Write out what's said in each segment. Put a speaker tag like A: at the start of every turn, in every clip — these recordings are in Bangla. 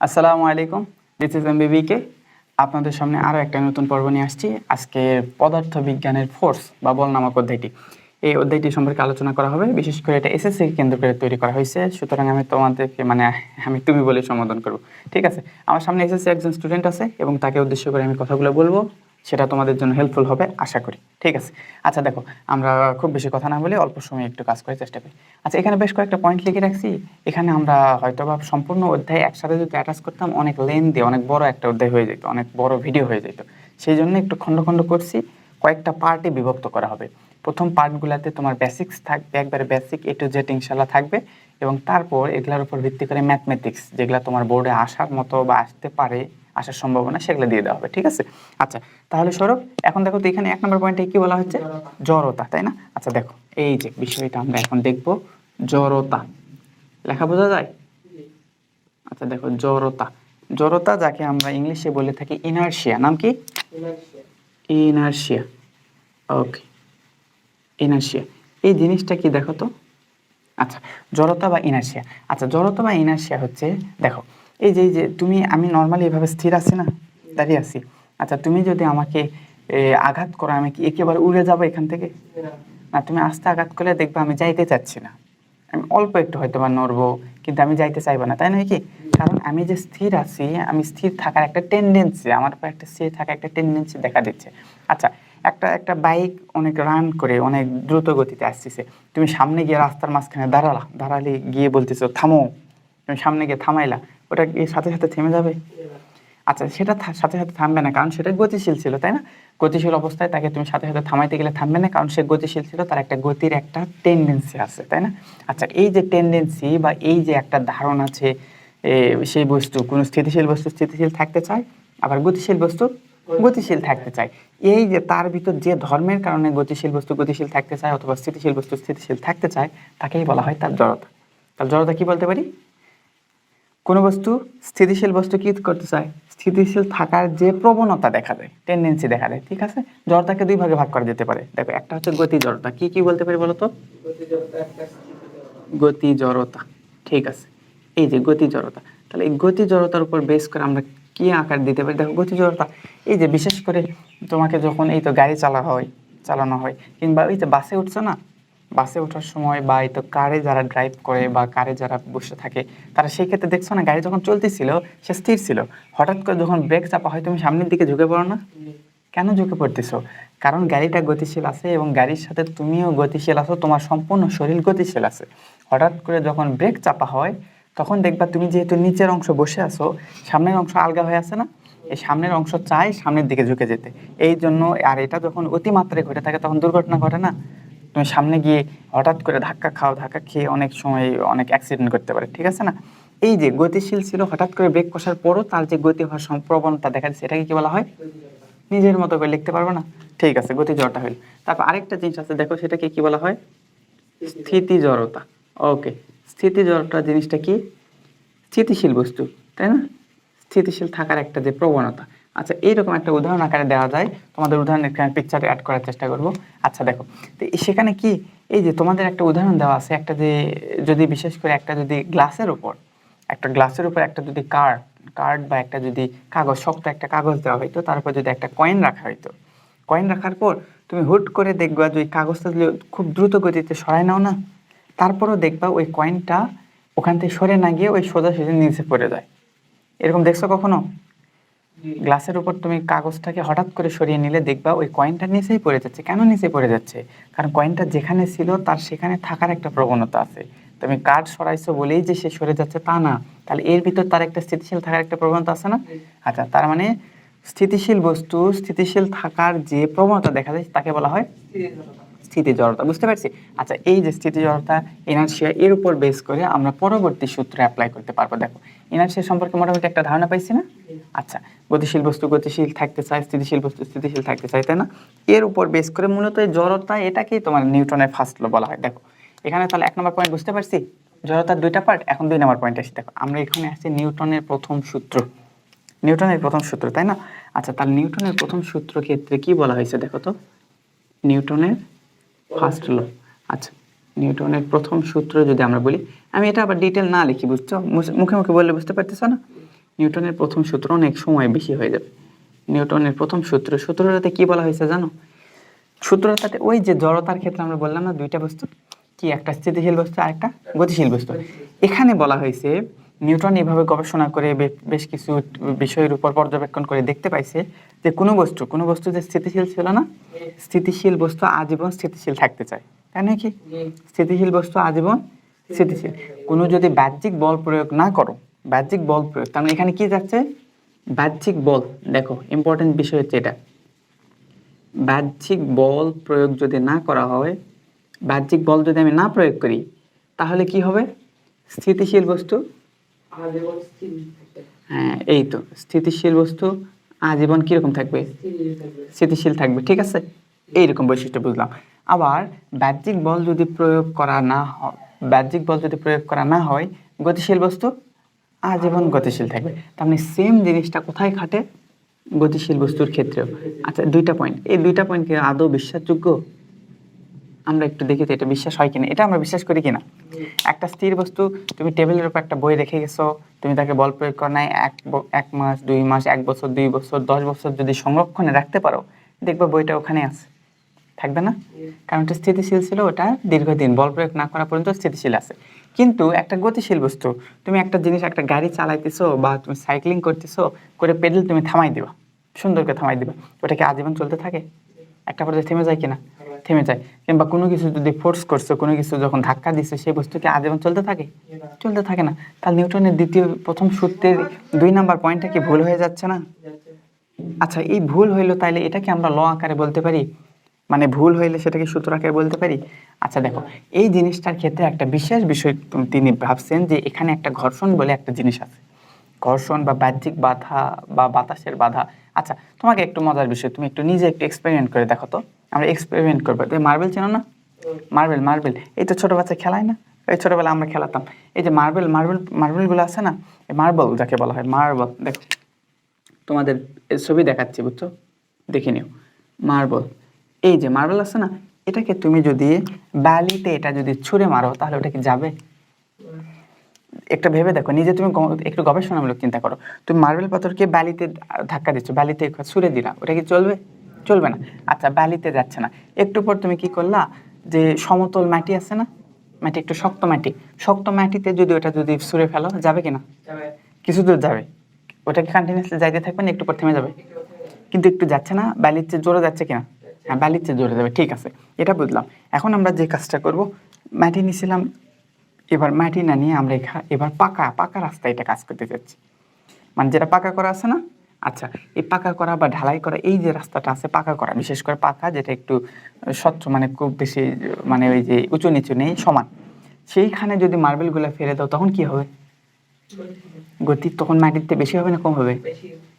A: আসসালামু আলাইকুম, দিস ইজ এমবিবিকে। আপনাদের সামনে আরও একটা নতুন পর্ব নিয়ে আসছি। আজকে পদার্থবিজ্ঞানের ফোর্স বা বল নামক অধ্যায়টি, এই অধ্যায়টি সম্পর্কে আলোচনা করা হবে। বিশেষ করে এটা এসএসসিকে কেন্দ্র করে তৈরি করা হয়েছে, সুতরাং আমি তোমাদেরকে আমি তুমি বলে সম্বোধন করব, ঠিক আছে? আমার সামনে এসএসসি একজন স্টুডেন্ট আছে এবং তাকে উদ্দেশ্য করে আমি কথাগুলো বলবো, সেটা তোমাদের জন্য হেল্পফুল হবে আশা করি, ঠিক আছে? আচ্ছা দেখো, আমরা খুব বেশি কথা না বলে অল্প সময়ে একটু কাজ করার চেষ্টা করি। আচ্ছা, এখানে বেশ কয়েকটা পয়েন্ট লিখে রাখছি। এখানে আমরা হয়তোবা সম্পূর্ণ অধ্যায় একসাথে যদি অ্যাটাচ করতাম, অনেক লেন্থি, অনেক বড় একটা অধ্যায় হয়ে যেত, অনেক বড় ভিডিও হয়ে যেত। সেই জন্য একটু খণ্ড খণ্ড করছি, কয়েকটা পার্টে বিভক্ত করা হবে। প্রথম পার্টগুলোতে তোমার বেসিক্স থাকবে, একবারে বেসিক এ টু জেড ইনশাল্লাহ থাকবে, এবং তারপর এগুলোর উপর ভিত্তি করে ম্যাথমেটিক্স, যেগুলো তোমার বোর্ডে আসার মতো বা আসতে পারে, আসার সম্ভাবনা, সেগুলো দিয়ে দেওয়া হবে, ঠিক আছে? আচ্ছা, তাহলে সৌরভ, এখন দেখো তো এখানে 1 নম্বর পয়েন্টে কি বলা হচ্ছে? জড়তা, তাই না? আচ্ছা দেখো, এই যে বিষয়টা আমরা এখন দেখব, জড়তা। লেখা বোঝা যায়? আচ্ছা দেখো, জড়তা। জড়তা যাকে আমরা ইংলিশে বলে থাকি ইনারশিয়া। নাম কি? ইনারশিয়া। ওকে, ইনারশিয়া। এই জিনিসটা কি দেখো তো? আচ্ছা, জড়তা বা ইনারশিয়া। আচ্ছা, জড়তা বা ইনারশিয়া হচ্ছে, দেখো, এই যে তুমি, আমি নর্মালি এভাবে স্থির আছি না, দাঁড়িয়ে আছি। আচ্ছা, তুমি যদি আমাকে আঘাত করো, আমি কি একেবারে উড়ে যাবো এখান থেকে? না, তুমি আস্তে আঘাত করলে দেখবে আমি যাইতে চাচ্ছি না, আমি অল্প একটু হয়তো বা নড়বো, কিন্তু আমি যাইতে চাইবো না, তাই নয় কি? কারণ আমি যে স্থির আছি, আমি স্থির থাকার একটা টেন্ডেন্সি, আমার উপর একটা স্থির থাকার একটা টেন্ডেন্সি দেখা দিচ্ছে। আচ্ছা, একটা একটা বাইক অনেক রান করে অনেক দ্রুত গতিতে আসতেছে, তুমি সামনে গিয়ে রাস্তার মাঝখানে দাঁড়ালে গিয়ে বলতেছো থামো, তুমি সামনে গিয়ে থামাইলা, ওটা গিয়ে সাথে সাথে থেমে যাবে? আচ্ছা, সেটা সাথে সাথে থামবে না, কারণ সেটা গতিশীল ছিল, তাই না? গতিশীল অবস্থায় তাকে তুমি সাথে সাথে থামাইতে গেলে থামবে না, কারণ সে গতিশীল ছিল, তার একটা গতির একটা টেন্ডেন্সি আছে, তাই না? আচ্ছা, এই যে টেন্ডেন্সি বা এই যে একটা ধারণা আছে, সেই বস্তু, কোনো স্থিতিশীল বস্তু স্থিতিশীল থাকতে চায়, আবার গতিশীল বস্তু গতিশীল থাকতে চায়। এই যে তার ভিতর যে ধর্মের কারণে গতিশীল বস্তু গতিশীল থাকতে চায় অথবা স্থিতিশীল বস্তু স্থিতিশীল থাকতে চায়, তাকেই বলা হয় তার জড়তা। তার জড়তা কি বলতে পারি? কোনো বস্তু, স্থিতিশীল বস্তু কি করতে চায়? স্থিতিশীল থাকার যে প্রবণতা দেখা যায়, টেন্ডেন্সি দেখা যায়, ঠিক আছে? জড়তাকে দুই ভাগে ভাগ করা যেতে পারে। দেখো, একটা হচ্ছে গতি জড়তা। কি কি বলতে পারি বলো তো? গতি জড়তা, ঠিক আছে। এই যে গতি জড়তা, তাহলে এই গতি জড়তার উপর বেস করে আমরা কি আকার দিতে পারি? দেখো, গতি জড়তা, এই যে বিশেষ করে তোমাকে যখন এই তো গাড়ি চালানো হয়, কিংবা এই যে বাসে উঠছো না, বাসে ওঠার সময় বা এই তো কারে যারা ড্রাইভ করে বা কারে যারা বসে থাকে, তারা সেই ক্ষেত্রে দেখছো না, গাড়ি যখন চলতেছিল সে স্থির ছিল, হঠাৎ করে যখন ব্রেক চাপা হয় তুমি সামনের দিকে ঝুঁকে পড়ো না? কেন ঝুঁকে পড়তেছো? কারণ গাড়িটা গতিশীল আছে এবং গাড়ির সাথে তুমিও গতিশীল আছো, তোমার সম্পূর্ণ শরীর গতিশীল আছে। হঠাৎ করে যখন ব্রেক চাপা হয়, তখন দেখবা তুমি যেহেতু নিচের অংশ বসে আছো, সামনের অংশ আলগা হয়ে আছে না, এই সামনের অংশ চায় সামনের দিকে ঝুঁকে যেতে। এই জন্য, আর এটা যখন অতিমাত্রায় ঘটে থাকে তখন দুর্ঘটনা ঘটে না? তুমি সামনে গিয়ে হঠাৎ করে ধাক্কা খেয়ে অনেক সময় অনেক অ্যাক্সিডেন্ট করতে পারে, ঠিক আছে না? এই যে গতিশীল ছিল, হঠাৎ করে ব্রেক কষার পরও তার যে গতি হওয়ার প্রবণতা দেখা যাচ্ছে, এটাকে কি বলা হয়? নিজের মতো করে লিখতে পারবো না? ঠিক আছে, গতি জড়তা হইল। তারপর আরেকটা জিনিস আছে, দেখো, সেটাকে কি বলা হয়? স্থিতি জড়তা। ওকে, স্থিতি জড়তা জিনিসটা কি? স্থিতিশীল বস্তু, তাই না? স্থিতিশীল থাকার একটা যে প্রবণতা। আচ্ছা, এইরকম একটা উদাহরণ আকারে দেওয়া যায়, তোমাদের উদাহরণ এখানে পিকচারে অ্যাড করার চেষ্টা করব। আচ্ছা দেখো, তো সেখানে কি, এই যে তোমাদের একটা উদাহরণ দেওয়া আছে, একটা যে, যদি বিশেষ করে একটা যদি গ্লাসের উপর একটা যদি কার্ড বা একটা যদি কাগজ, শক্ত একটা কাগজ দেওয়া হইতো, তারপর যদি একটা কয়েন রাখা হইতো, কয়েন রাখার পর তুমি হুট করে দেখবা যে ওই কাগজটা যদি খুব দ্রুত গতিতে সরায় নাও না, তারপরও দেখবা ওই কয়েনটা ওখান থেকে সরে না গিয়ে ওই সোজাসুজি নিচে পড়ে যায়। এরকম দেখছো কখনো? গ্লাসের উপর তুমি কাগজটাকে হঠাৎ করে সরিয়ে নিলে দেখবা ওই কয়েনটা নিচেই পড়ে যাচ্ছে। কেন নিচে পড়ে যাচ্ছে? কারণ কয়েনটা যেখানে ছিল তার সেখানে থাকার একটা প্রবণতা আছে। তুমি কার্ড সরাইছো বলেই যে সে সরে যাচ্ছে তা না, তাহলে এর ভিতর তার একটা স্থিতিশীল থাকার একটা প্রবণতা আছে না? আচ্ছা, তার মানে স্থিতিশীল বস্তু স্থিতিশীল থাকার যে প্রবণতা দেখা যায় তাকে বলা হয় স্থিতি জড়তা। বুঝতে পারছি? আচ্ছা, এই যে স্থিতি জড়তা, ইনারশিয়া, এর উপর বেস করে আমরা পরবর্তী সূত্র অ্যাপ্লাই করতে পারবো। দেখো, ইনারশিয়া সম্পর্কে মোটামুটি একটা ধারণা পাইছি না? আচ্ছা, গতিশীল বস্তু গতিশীল থাকতে চায়, স্থিতিশীল বস্তু স্থিতিশীল থাকতে চায়, তাই না? এর উপর বেস করে মূলত এই জড়তা, এটাকেই তোমার নিউটনের ফার্স্ট ল বলা হয়। দেখো, এখানে তাহলে 1 নম্বর পয়েন্ট বুঝতে পারছি, জড়তার 2টা পার্ট। এখন 2 নম্বর পয়েন্ট আসি। দেখো, আমরা এখানে আছে নিউটনের প্রথম সূত্র, তাই না? আচ্ছা, তার নিউটনের প্রথম সূত্র ক্ষেত্রে কি বলা হয়েছে দেখো তো? নিউটনের ফার্স্ট ল। আচ্ছা, নিউটনের প্রথম সূত্র যদি আমরা বলি, আমি এটা আবার ডিটেল না লিখি, বুঝছো? মুখে মুখে বললে বুঝতে পারতেছ না? নিউটনের প্রথম সূত্র অনেক সময় বেশি হয়ে যাবে। নিউটনের প্রথম সূত্রটাতে কি বলা হয়েছে জানো? সূত্রটাতে ওই যে জড়তার ক্ষেত্রে আমরা বললাম না দুইটা বস্তু, কি একটা স্থিতিশীল বস্তু আর একটা গতিশীল বস্তু। এখানে বলা হয়েছে নিউটন এভাবে গবেষণা করে বেশ কিছু বিষয়ের উপর পর্যবেক্ষণ করে দেখতে পাইছে যে কোনো বস্তু যে স্থিতিশীল ছিল না, স্থিতিশীল বস্তু আজীবন স্থিতিশীল থাকতে চায়, তাই নয় কি? স্থিতিশীল বস্তু আজীবন স্থিতিশীল। কোনো যদি বাহ্যিক বল প্রয়োগ না করো, বাহ্যিক বল প্রয়োগ, তার মানে এখানে কি যাচ্ছে? বাহ্যিক বল। দেখো ইম্পর্টেন্ট বিষয় হচ্ছে এটা, বাহ্যিক বল প্রয়োগ যদি না করা হয়, বাহ্যিক বল যদি আমি না প্রয়োগ করি, তাহলে কি হবে? স্থিতিশীল বস্তু, হ্যাঁ এই তো, স্থিতিশীল বস্তু আজীবন কিরকম থাকবে? স্থিতিশীল থাকবে, ঠিক আছে? এইরকম বৈশিষ্ট্য বুঝলাম। আবার বাহ্যিক বল যদি প্রয়োগ করা না হয়, বাহ্যিক বল যদি প্রয়োগ করা না হয়, গতিশীল বস্তু আজীবন গতিশীল থাকবে। তার মানে সেম জিনিসটা কোথায় খাটে? গতিশীল বস্তুর ক্ষেত্রেও। আচ্ছা, দুইটা পয়েন্ট, এই দুইটা পয়েন্ট কি আদৌ বিশ্বাসযোগ্য? আমরা একটু দেখি তো এটা বিশ্বাস হয় কিনা, এটা আমরা বিশ্বাস করি কিনা। একটা স্থির বস্তু, তুমি টেবিলের উপর একটা বই রেখে গেছো, তুমি তাকে বল প্রয়োগ কর নাই, এক মাস, 2 মাস, 1 বছর, 2 বছর, 10 বছর যদি সংরক্ষণে রাখতে পারো, দেখবা বইটা ওখানে আছে, থাকবে না? কারণ এটা স্থিতিশীল ছিল, ওটা দীর্ঘদিন বল প্রয়োগ না করা পর্যন্ত স্থিতিশীল আছে। কিন্তু একটা গতিশীল বস্তু, তুমি একটা জিনিস, একটা গাড়ি চালাইতেছো বা তুমি সাইক্লিং করতেছো, করে পেডেল তুমি থামাই দিবা, সুন্দর করে থামাই দিবা, ওটা কি আজীবন চলতে থাকে? একটা পর্যায়ে থেমে যায় কিনা? থেমে যায়। কিংবা কোনো কিছু যদি ফোর্স করছো, কোনো কিছু যখন ধাক্কা দিচ্ছে, সেই বস্তুকে আজীবন চলতে থাকে? চলতে থাকে না। তাহলে নিউটনের প্রথম সূত্রের 2 নাম্বার পয়েন্টটা কি ভুল হয়ে যাচ্ছে না? আচ্ছা, এই ভুল হইলো, তাইলে এটাকে আমরা ল আকারে বলতে পারি? মানে ভুল হইলে সেটাকে সূত্র আকারে বলতে পারি? আচ্ছা দেখো, এই জিনিসটার ক্ষেত্রে একটা বিশেষ বিষয় তিনি ভাবছেন যে এখানে একটা ঘর্ষণ বলে একটা জিনিস আছে, ঘর্ষণ বা বাহ্যিক বাধা বা বাতাসের বাধা। আচ্ছা, তোমাকে একটু মজার বিষয়, তুমি একটু নিজে একটু এক্সপেরিমেন্ট করে দেখো তো। আমরা এক্সপেরিমেন্ট করবো। তুমি মার্বেল চেনো না? মার্বেল এই তো ছোট বাচ্চা খেলায় না, এই ছোটবেলা আমরা খেলাতাম। এই যে মার্বেলগুলো আছে না, এই মার্বেল যাকে বলা হয়, মার্বেল। দেখো তোমাদের ছবি দেখাচ্ছি, বুঝছো? দেখে নিও মার্বেল। এই যে মার্বেল আছে না, এটাকে তুমি যদি বালিতে এটা যদি ছুঁড়ে মারো, তাহলে ওটা কি যাবে? একটা ভেবে দেখো, নিজে তুমি একটু গবেষণামূলক চিন্তা করো। তুমি মার্বেল পাথরকে বালিতে ধাক্কা দিচ্ছ, বালিতে ছুঁড়ে দিলা, ওটা কি চলবে? চলবে না। আচ্ছা, বালিতে যাচ্ছে না, একটু পর তুমি কি করলা, যে সমতল মাটি আছে না, মাটি একটু শক্ত মাটিতে যদি ওটা যদি ছুঁড়ে ফেলো, যাবে কিনা? কিছু দূর যাবে। ওটা কি কন্টিনিউয়াসলি যাইতে থাকবে না একটু পর থেমে যাবে? কিন্তু একটু যাচ্ছে না, বালির চেয়ে জোরে যাচ্ছে কিনা? হ্যাঁ, বালির চেয়ে জোরে যাবে, ঠিক আছে, এটা বুঝলাম। এখন আমরা যে কাজটা করব, মাটি নিছিলাম, এবার মাটি না নিয়ে আমরা এবার পাকা রাস্তায় এটা কাজ করতে যাচ্ছি। মানে যেটা পাকা করা আছে না, আচ্ছা, এই পাকা করা বা ঢালাই করা, এই যে রাস্তাটা আছে পাকা করা, বিশেষ করে পাকা যেটা একটু স্বচ্ছ, মানে খুব বেশি, মানে ওই যে উঁচু নিচু নেই, সমান, সেইখানে যদি মার্বেলগুলো ফেলে দাও, তখন কি হবে? গতি তখন মাটিতে বেশি হবে না কম হবে?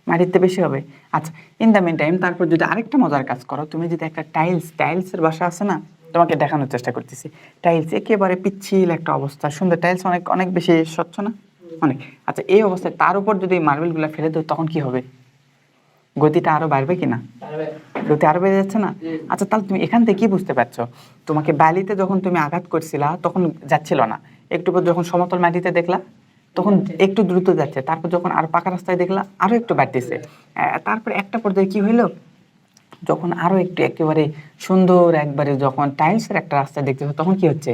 A: মাটিতে বেশি হবে। আচ্ছা, ইন দ্য মেন টাইম, তারপর যদি আরেকটা মজার কাজ করো, তুমি যদি একটা টাইলসের বাসা আছে না, তোমাকে দেখানোর চেষ্টা করতেছি। টাইলস একেবারে পিচ্ছিল একটা অবস্থা, সুন্দর টাইলস, অনেক অনেক বেশি স্বচ্ছ না, অনেক। আচ্ছা, এই অবস্থায় তার উপর যদি মার্বেলগুলো ফেলে দাও, তখন কি হবে? গতিটা আরো বাড়বে কিনা? গতি আরো বেড়ে যাচ্ছে না? আচ্ছা, তাহলে তুমি এখান থেকে কি বুঝতে পারছো? তোমাকে বালিতে যখন তুমি আঘাত করছিলা, তখন যাচ্ছিল না, একটু পর যখন সমতল মাটিতে দেখলা, তখন একটু দ্রুত যাচ্ছে, তারপর যখন আর পাকা রাস্তায় দেখলা, আরো একটু বাড়তেছে। তারপর একটা পর্যায়ে কি হইলো, যখন আরো একটু একেবারে সুন্দর একবারে যখন টাইলসের একটা রাস্তা দেখতেছো, তখন কি হচ্ছে?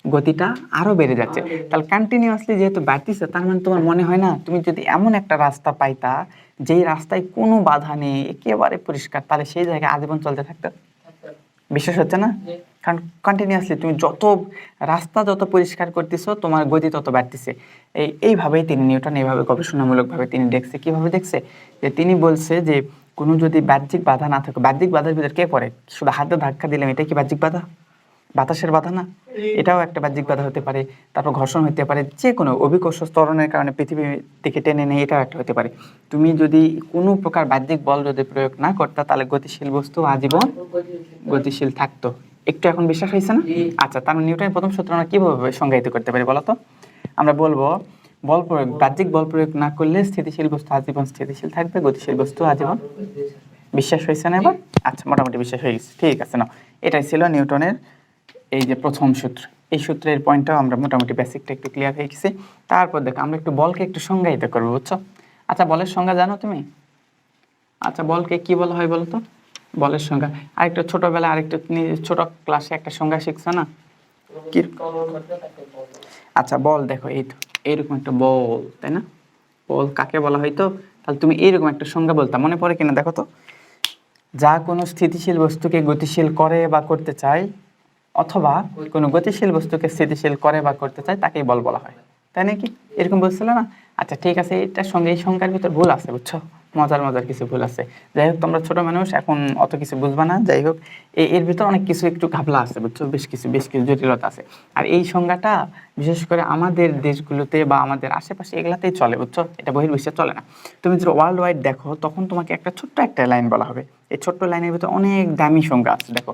A: গতিটা আরো বেড়ে যাচ্ছে। তাহলে কন্টিনিউয়াসলি যেহেতু বাড়তিছে, তার মানে তোমার মনে হয় না, তুমি যদি এমন একটা রাস্তা পাইতা, যেই রাস্তায় কোনো বাধা নেই, একেবারে পরিষ্কার, তাহলে সেই জায়গায় আজীবন চলতে থাকতো? বিশ্বাস হচ্ছে না? কারণ কন্টিনিউয়াসলি তুমি রাস্তা যত পরিষ্কার করতেছো, তোমার গতি তত বাড়তেছে। এইভাবেই তিনি নিউটন এইভাবে গবেষণামূলকভাবে তিনি দেখছে। কিভাবে দেখছে? যে তিনি বলছে যে কোনো যদি বাহ্যিক বাধা না থাকে, বাহ্যিক বাধার ভিতরে কে পড়ে? শুধু হাতে ধাক্কা দিলাম, এটা কি বাহ্যিক বাধা? বাতাসের বাধা না? এটাও একটা বাহ্যিক বাধা হতে পারে। তারপর ঘর্ষণ হতে পারে, যে কোনো অভিকর্ষ ত্বরণের কারণে পৃথিবী থেকে টেনে নেয়, এটাও একটা হতে পারে। তুমি যদি কোনো প্রকার বাহ্যিক বল যদি প্রয়োগ না করতা, তাহলে গতিশীল বস্তু আজীবন গতিশীল থাকতো। একটু এখন বিশ্বাস হয়েছে না? আচ্ছা, তার নিউটনের প্রথম সূত্র আমরা কিভাবে সংজ্ঞায়িত করতে পারি বলতো? আমরা বলবো, বল প্রয়োগ, বাহ্যিক বল প্রয়োগ না করলে স্থিতিশীল বস্তু আজীবন স্থিতিশীল থাকবে, গতিশীল বস্তু আজীবন। বিশ্বাস হয়েছে না এবার? আচ্ছা, মোটামুটি বিশ্বাস হয়ে গেছে, ঠিক আছে না? এটাই ছিল নিউটনের এই যে প্রথম সূত্র। এই সূত্রের পয়েন্টটাও আমরা মোটামুটি বেসিকটা একটু ক্লিয়ার হয়ে গেছি। তারপর দেখো, আমরা একটু বলকে একটু সংজ্ঞায়িত করবো, বুঝছো? আচ্ছা বলের সংজ্ঞা জানো তুমি? আচ্ছা বলকে কি বলা হয় বলো তো? বলের সংজ্ঞা আরেকটু ছোটবেলায় আরেকটু ছোট ক্লাসে একটা সংজ্ঞা শিখছো না? কি? আচ্ছা বল দেখো এই তো এইরকম একটা বল, তাই না? বল কাকে বলা হয় তো? তাহলে তুমি এইরকম একটা সংজ্ঞা বলতা, মনে পড়ে কিনা দেখো তো? যা কোনো স্থিতিশীল বস্তুকে গতিশীল করে বা করতে চায়, অথবা কোনো গতিশীল বস্তুকে স্থিতিশীল করে বা করতে চায়, তাকেই বল বলা হয়, তাই নাকি? এরকম বলছিল না? আচ্ছা ঠিক আছে, এটার সঙ্গে এই সংখ্যার ভিতর ভুল আছে বুঝছো, মজার মজার কিছু ভুল আছে। যাই হোক তোমরা ছোট মানুষ এখন অত কিছু বুঝবা না, যাই হোক এর ভিতর অনেক কিছু একটু ঘাবলা আছে বুঝছো, বেশ কিছু জটিলতা আছে। আর এই সংজ্ঞাটা বিশেষ করে আমাদের দেশগুলোতে বা আমাদের আশেপাশে এগুলাতেই চলে বুঝছো, এটা বহির্বিশ্বে চলে না। তুমি যদি ওয়ার্ল্ড ওয়াইড দেখো তখন তোমাকে একটা ছোট্ট একটা লাইন বলা হবে, এই ছোট্ট লাইনের ভিতর অনেক দামি সংজ্ঞা আছে। দেখো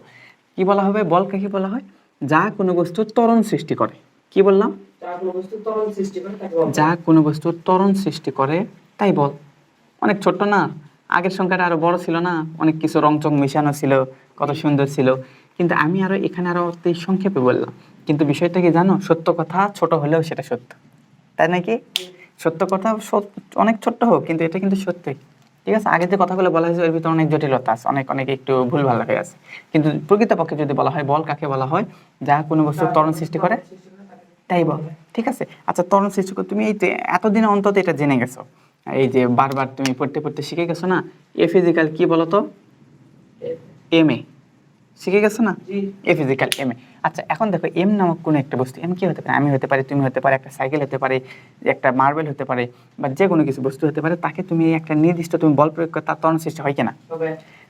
A: কি বলা হবে, বলকে কি বলা হয়? যা কোনো বস্তু ত্বরণ সৃষ্টি করে। কি বললাম? যা কোনো বস্তু ত্বরণ সৃষ্টি করে তাই বল। অনেক ছোট্ট না? আগের সংখ্যাটা আরো বড় ছিল না, অনেক কিছু রংচং মিশানো ছিল, কত সুন্দর ছিল। কিন্তু আমি আরো এখানে আরো অতি সংক্ষেপে বললাম। কিন্তু বিষয়টা কি জানো, সত্য কথা ছোট হলেও সেটা সত্য, তাই নাকি? সত্য কথা অনেক ছোট্ট হোক কিন্তু এটা কিন্তু সত্যি। ঠিক আছে, আগে যে কথাগুলো বলা হয়েছে এর ভিতরে অনেক জটিলতা আছে, অনেক অনেক একটু ভুলভাল হয়ে আছে। কিন্তু প্রকৃতপক্ষে যদি বলা হয় বল কাকে বলা হয়? যা কোনো বস্তুর ত্বরণ সৃষ্টি করে তাই বল। ঠিক আছে, আচ্ছা ত্বরণ সৃষ্টি করে তুমি এই যে এতদিনে অন্তত এটা জেনে গেছো, এই যে বারবার তুমি পড়তে পড়তে শিখে গেছো না, এ ফিজিক্যাল কি বলতো? এম এ শিখে গেছো না? A physical M A. আচ্ছা এখন দেখো এম নামক কোনো একটা বস্তু, এম কি হতে পারে? আমি হতে পারি, তুমি হতে পারে, একটা সাইকেল হতে পারে, একটা মার্বেল হতে পারে, বা যে কোনো কিছু বস্তু হতে পারে, তাকে তুমি একটা নির্দিষ্ট তুমি বল প্রয়োগ করে তার ত্বরণ সৃষ্টি হয় কিনা?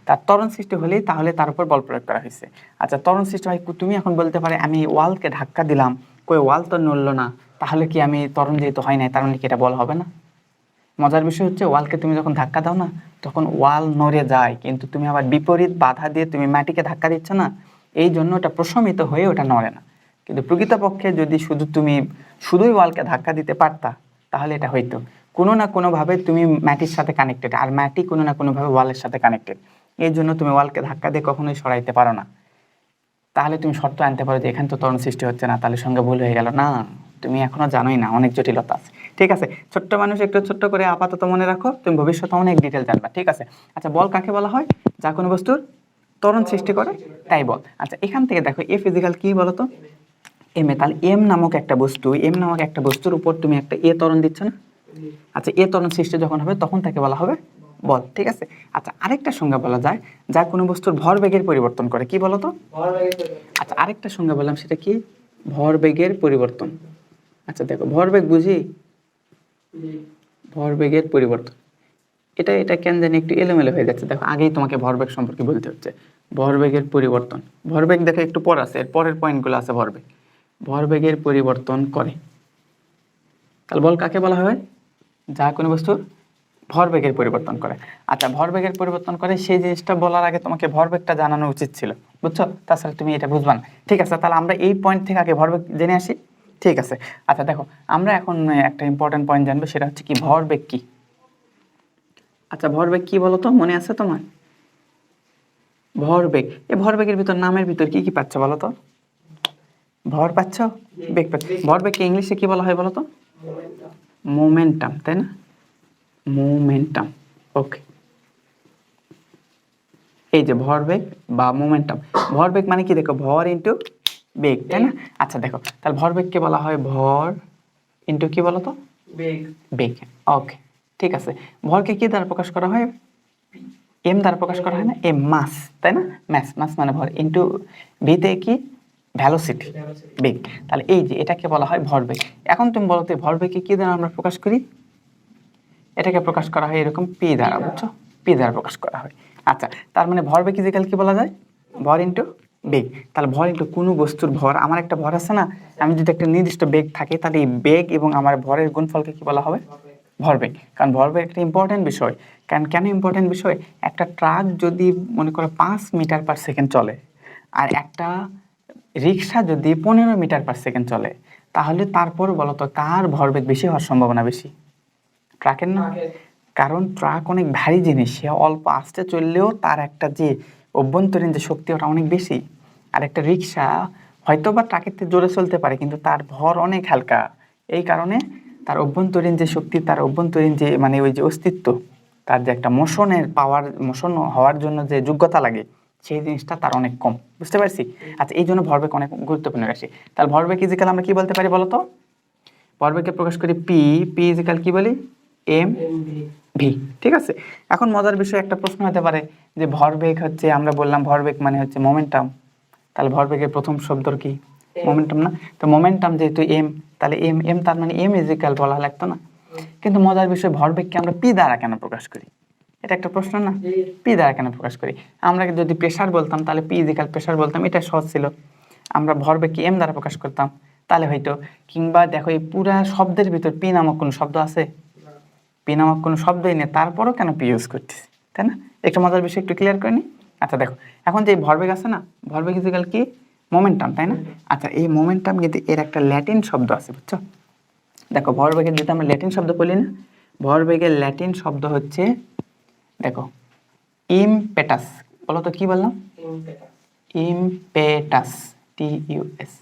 A: তার ত্বরণ সৃষ্টি হলেই তাহলে তার উপর বল প্রয়োগ করা হয়েছে। আচ্ছা ত্বরণ সৃষ্টি হয়, তুমি এখন বলতে পারে আমি ওয়ালকে ধাক্কা দিলাম, কই ওয়াল তো নড়লো না, তাহলে কি আমি ত্বরণ যেহেতু হয় নাই তার মানে কি এটা বল হবে না? মজার বিষয় হচ্ছে ওয়ালকে তুমি যখন ধাক্কা দাও না তখন ওয়াল নড়ে যায়, কিন্তু তুমি আবার বিপরীত বাধা দিয়ে তুমি মাটিকে ধাক্কা দিচ্ছ না, এই জন্য ওটা প্রশমিত হয়ে ওটা নড়ে না। কিন্তু প্রকৃতপক্ষে যদি তুমি শুধুই ওয়ালকে ধাক্কা দিতে পারতা তাহলে এটা হইতো। কোনো না কোনো ভাবে তুমি মাটির সাথে কানেক্টেড, আর মাটি কোনো না কোনো ভাবে ওয়ালের সাথে কানেক্টেড, এই জন্য তুমি ওয়ালকে ধাক্কা দিয়ে কখনোই সরাইতে পারো না। তাহলে তুমি শর্ত আনতে পারো যে এখানে তো ত্বরণ সৃষ্টি হচ্ছে না, তাহলে সঙ্গে ভুল হয়ে গেল না? তুমি এখনো জানোই না, অনেক জটিলতা আছে। ঠিক আছে, ছোট্ট মানুষ একটু ছোট্ট করে আপাতত মনে রাখো, তুমি ভবিষ্যতে অনেক ডিটেল জানবা। ঠিক আছে, আচ্ছা বল কাকে বলা হয়? যা কোনো বস্তুর ত্বরণ সৃষ্টি করে তাই বল। আচ্ছা এখান থেকে দেখো এ ফিজিক্যাল কি বলতো? M A. তাহলে এম নামক একটা বস্তু, এম নামক একটা বস্তুর উপর তুমি একটা এ ত্বরণ দিচ্ছ না? আচ্ছা এ ত্বরণ সৃষ্টি যখন হবে তখন তাকে বলা হবে বল। ঠিক আছে, আচ্ছা আরেকটা সংজ্ঞা বলা যায় যা কোনো বস্তুর ভরবেগের পরিবর্তন করে। কি বলতো? আচ্ছা আরেকটা সংজ্ঞা বললাম, সেটা কি? ভরবেগের পরিবর্তন। আচ্ছা দেখো ভরবেগ বুঝি, ভরবেগের পরিবর্তন, এটা এটা কেন জানি একটু এলোমেলো হয়ে যাচ্ছে। দেখো আগেই তোমাকে ভরবেগ সম্পর্কে বলতে হচ্ছে। ভরবেগের পরিবর্তন, ভরবেগ দেখো একটু পর আছে, এর পরের পয়েন্টগুলো আছে ভরবেগ, ভরবেগের পরিবর্তন করে। তাহলে বল কাকে বলা হয়? যা কোনো বস্তুর ভরবেগের পরিবর্তন করে। আচ্ছা ভরবেগের পরিবর্তন করে সেই জিনিসটা বলার আগে তোমাকে ভরবেগটা জানানো উচিত ছিল, বুঝছো? তাছাড়া তুমি এটা বুঝবা না। ঠিক আছে, তাহলে আমরা এই পয়েন্ট থেকে আগে ভরবেগ জেনে আসি। ঠিক আছে, আচ্ছা দেখো আমরা এখন একটা ইম্পর্টেন্ট পয়েন্ট জানবো, সেটা হচ্ছে কি ভরবেগ কি। আচ্ছা ভরবেগ কি বলো তো, মনে আছে তোমার? ভরবেগ, এই ভরবেগের ভিতর নামের ভিতর কি কি পাচ্ছ বলো তো? ভর পাচ্ছ, বেগ পাচ্ছ। ভরবেগকে ইংলিশে কি বলা হয় বলো তো? মোমেন্টাম, তাই না? মোমেন্টাম। ওকে, এই যে ভরবেগ বা মোমেন্টাম, ভরবেগ মানে কি দেখো ভর ইন্টু বেগ, তাই না? আচ্ছা দেখো তাহলে ভরবেগকে বলা হয় ভর ইন্টু কি বলতো? বেগ। বেগ, ওকে ঠিক আছে। ভরকে কি দ্বারা প্রকাশ করা হয়? এম দ্বারা প্রকাশ করা হয় না? এম মাস, তাই না? মাস, মাস মানে ভর, ইন্টু ভিতে কি? ভ্যালোসিটি, বেগ। তাহলে এই যে এটাকে বলা হয় ভরবেগ। এখন তুমি বলো তো ভরবেগকে কি দ্বারা আমরা প্রকাশ করি? এটাকে প্রকাশ করা হয় এরকম পি দ্বারা, বুঝছো? পি দ্বারা প্রকাশ করা হয়। আচ্ছা তার মানে ভরবেগ ফিজিক্যাল কি বলা যায়? ভর ইন্টু বেগ। তাহলে ভর ইন্টু কোনো বস্তুর ভর, আমার একটা ভর আছে না, আমি যদি একটা নির্দিষ্ট বেগ থাকে তাহলে এই বেগ এবং আমার ভরের গুণফলকে কি বলা হবে? ভরবেগ। কারণ ভরবেগ একটা ইম্পর্টেন্ট বিষয়। কারণ কেন ইম্পর্টেন্ট বিষয়? একটা ট্রাক যদি মনে করো 5 মিটার/সেকেন্ড চলে, আর একটা রিক্সা যদি 15 মিটার/সেকেন্ড চলে, তাহলে তারপর বলতো কার ভরবেগ বেশি হওয়ার সম্ভাবনা বেশি? ট্রাকের না? কারণ ট্রাক অনেক ভারী জিনিস, সে অল্প আস্তে চললেও তার একটা যে অভ্যন্তরীণ যে শক্তি ওটা অনেক বেশি। আর একটা রিক্সা হয়তো বা ট্রাকের থেকে জোরে চলতে পারে কিন্তু তার ভর অনেক হালকা, এই কারণে তার অভ্যন্তরীণ যে শক্তি, তার অভ্যন্তরীণ যে মানে ওই যে অস্তিত্ব, তার যে একটা মোশনের পাওয়ার, মোশন হওয়ার জন্য যে যোগ্যতা লাগে, সেই জিনিসটা তার অনেক কম। বুঝতে পারছি? আচ্ছা, এই জন্য ভরবেগ অনেক গুরুত্বপূর্ণ রাশি। তাহলে ভরবেগ ইজিক্যাল আমরা কি বলতে পারি বলো তো? ভরবেগকে প্রকাশ করি পি, পি ইজিক্যাল কি বলি? M V. ঠিক আছে, এখন মজার বিষয় একটা প্রশ্ন হতে পারে যে ভরবেগ হচ্ছে, আমরা বললাম ভরবেগ মানে হচ্ছে মোমেন্টাম, তাহলে ভরবেগের প্রথম শব্দ কি? মোমেন্টাম না? তো মোমেন্টাম যেহেতু এম, তাহলে এম এম তার মানে এম ইজিক্যাল বলা লাগতো না? কিন্তু মজার বিষয়, ভরবেগকে আমরা পি দ্বারা কেন প্রকাশ করি? এটা একটা প্রশ্ন না? পি দ্বারা কেন প্রকাশ করি? আমরা যদি প্রেসার বলতাম তাহলে পি ইজিক্যাল প্রেসার বলতাম, এটা সহজ ছিল। আমরা ভরবেগকে এম দ্বারা প্রকাশ করতাম তাহলে হয়তো। কিংবা দেখো এই পুরা শব্দের ভিতর পি নামক কোনো শব্দ আছে? পি নামক কোনো শব্দই নেই, তারপরও কেন পি ইউজ করতেছি, তাই না? একটা মজার বিষয় একটু ক্লিয়ার করে নি। আচ্ছা দেখো, এখন যে ভরবেগ আছে না, ভরবেগ ইজিক্যাল কি? মোমেন্টাম, তাই না? আচ্ছা, এই মোমেন্টাম কিন্তু এর একটা ল্যাটিন শব্দ আছে, বুঝছো? দেখো ভরবেগের যদি আমরা ল্যাটিন শব্দ বলি না, ভরবেগের ল্যাটিন শব্দ হচ্ছে, দেখো, ইমপেটাস। বলো তো কি বললাম? ইমপেটাস, টি ইউ এস,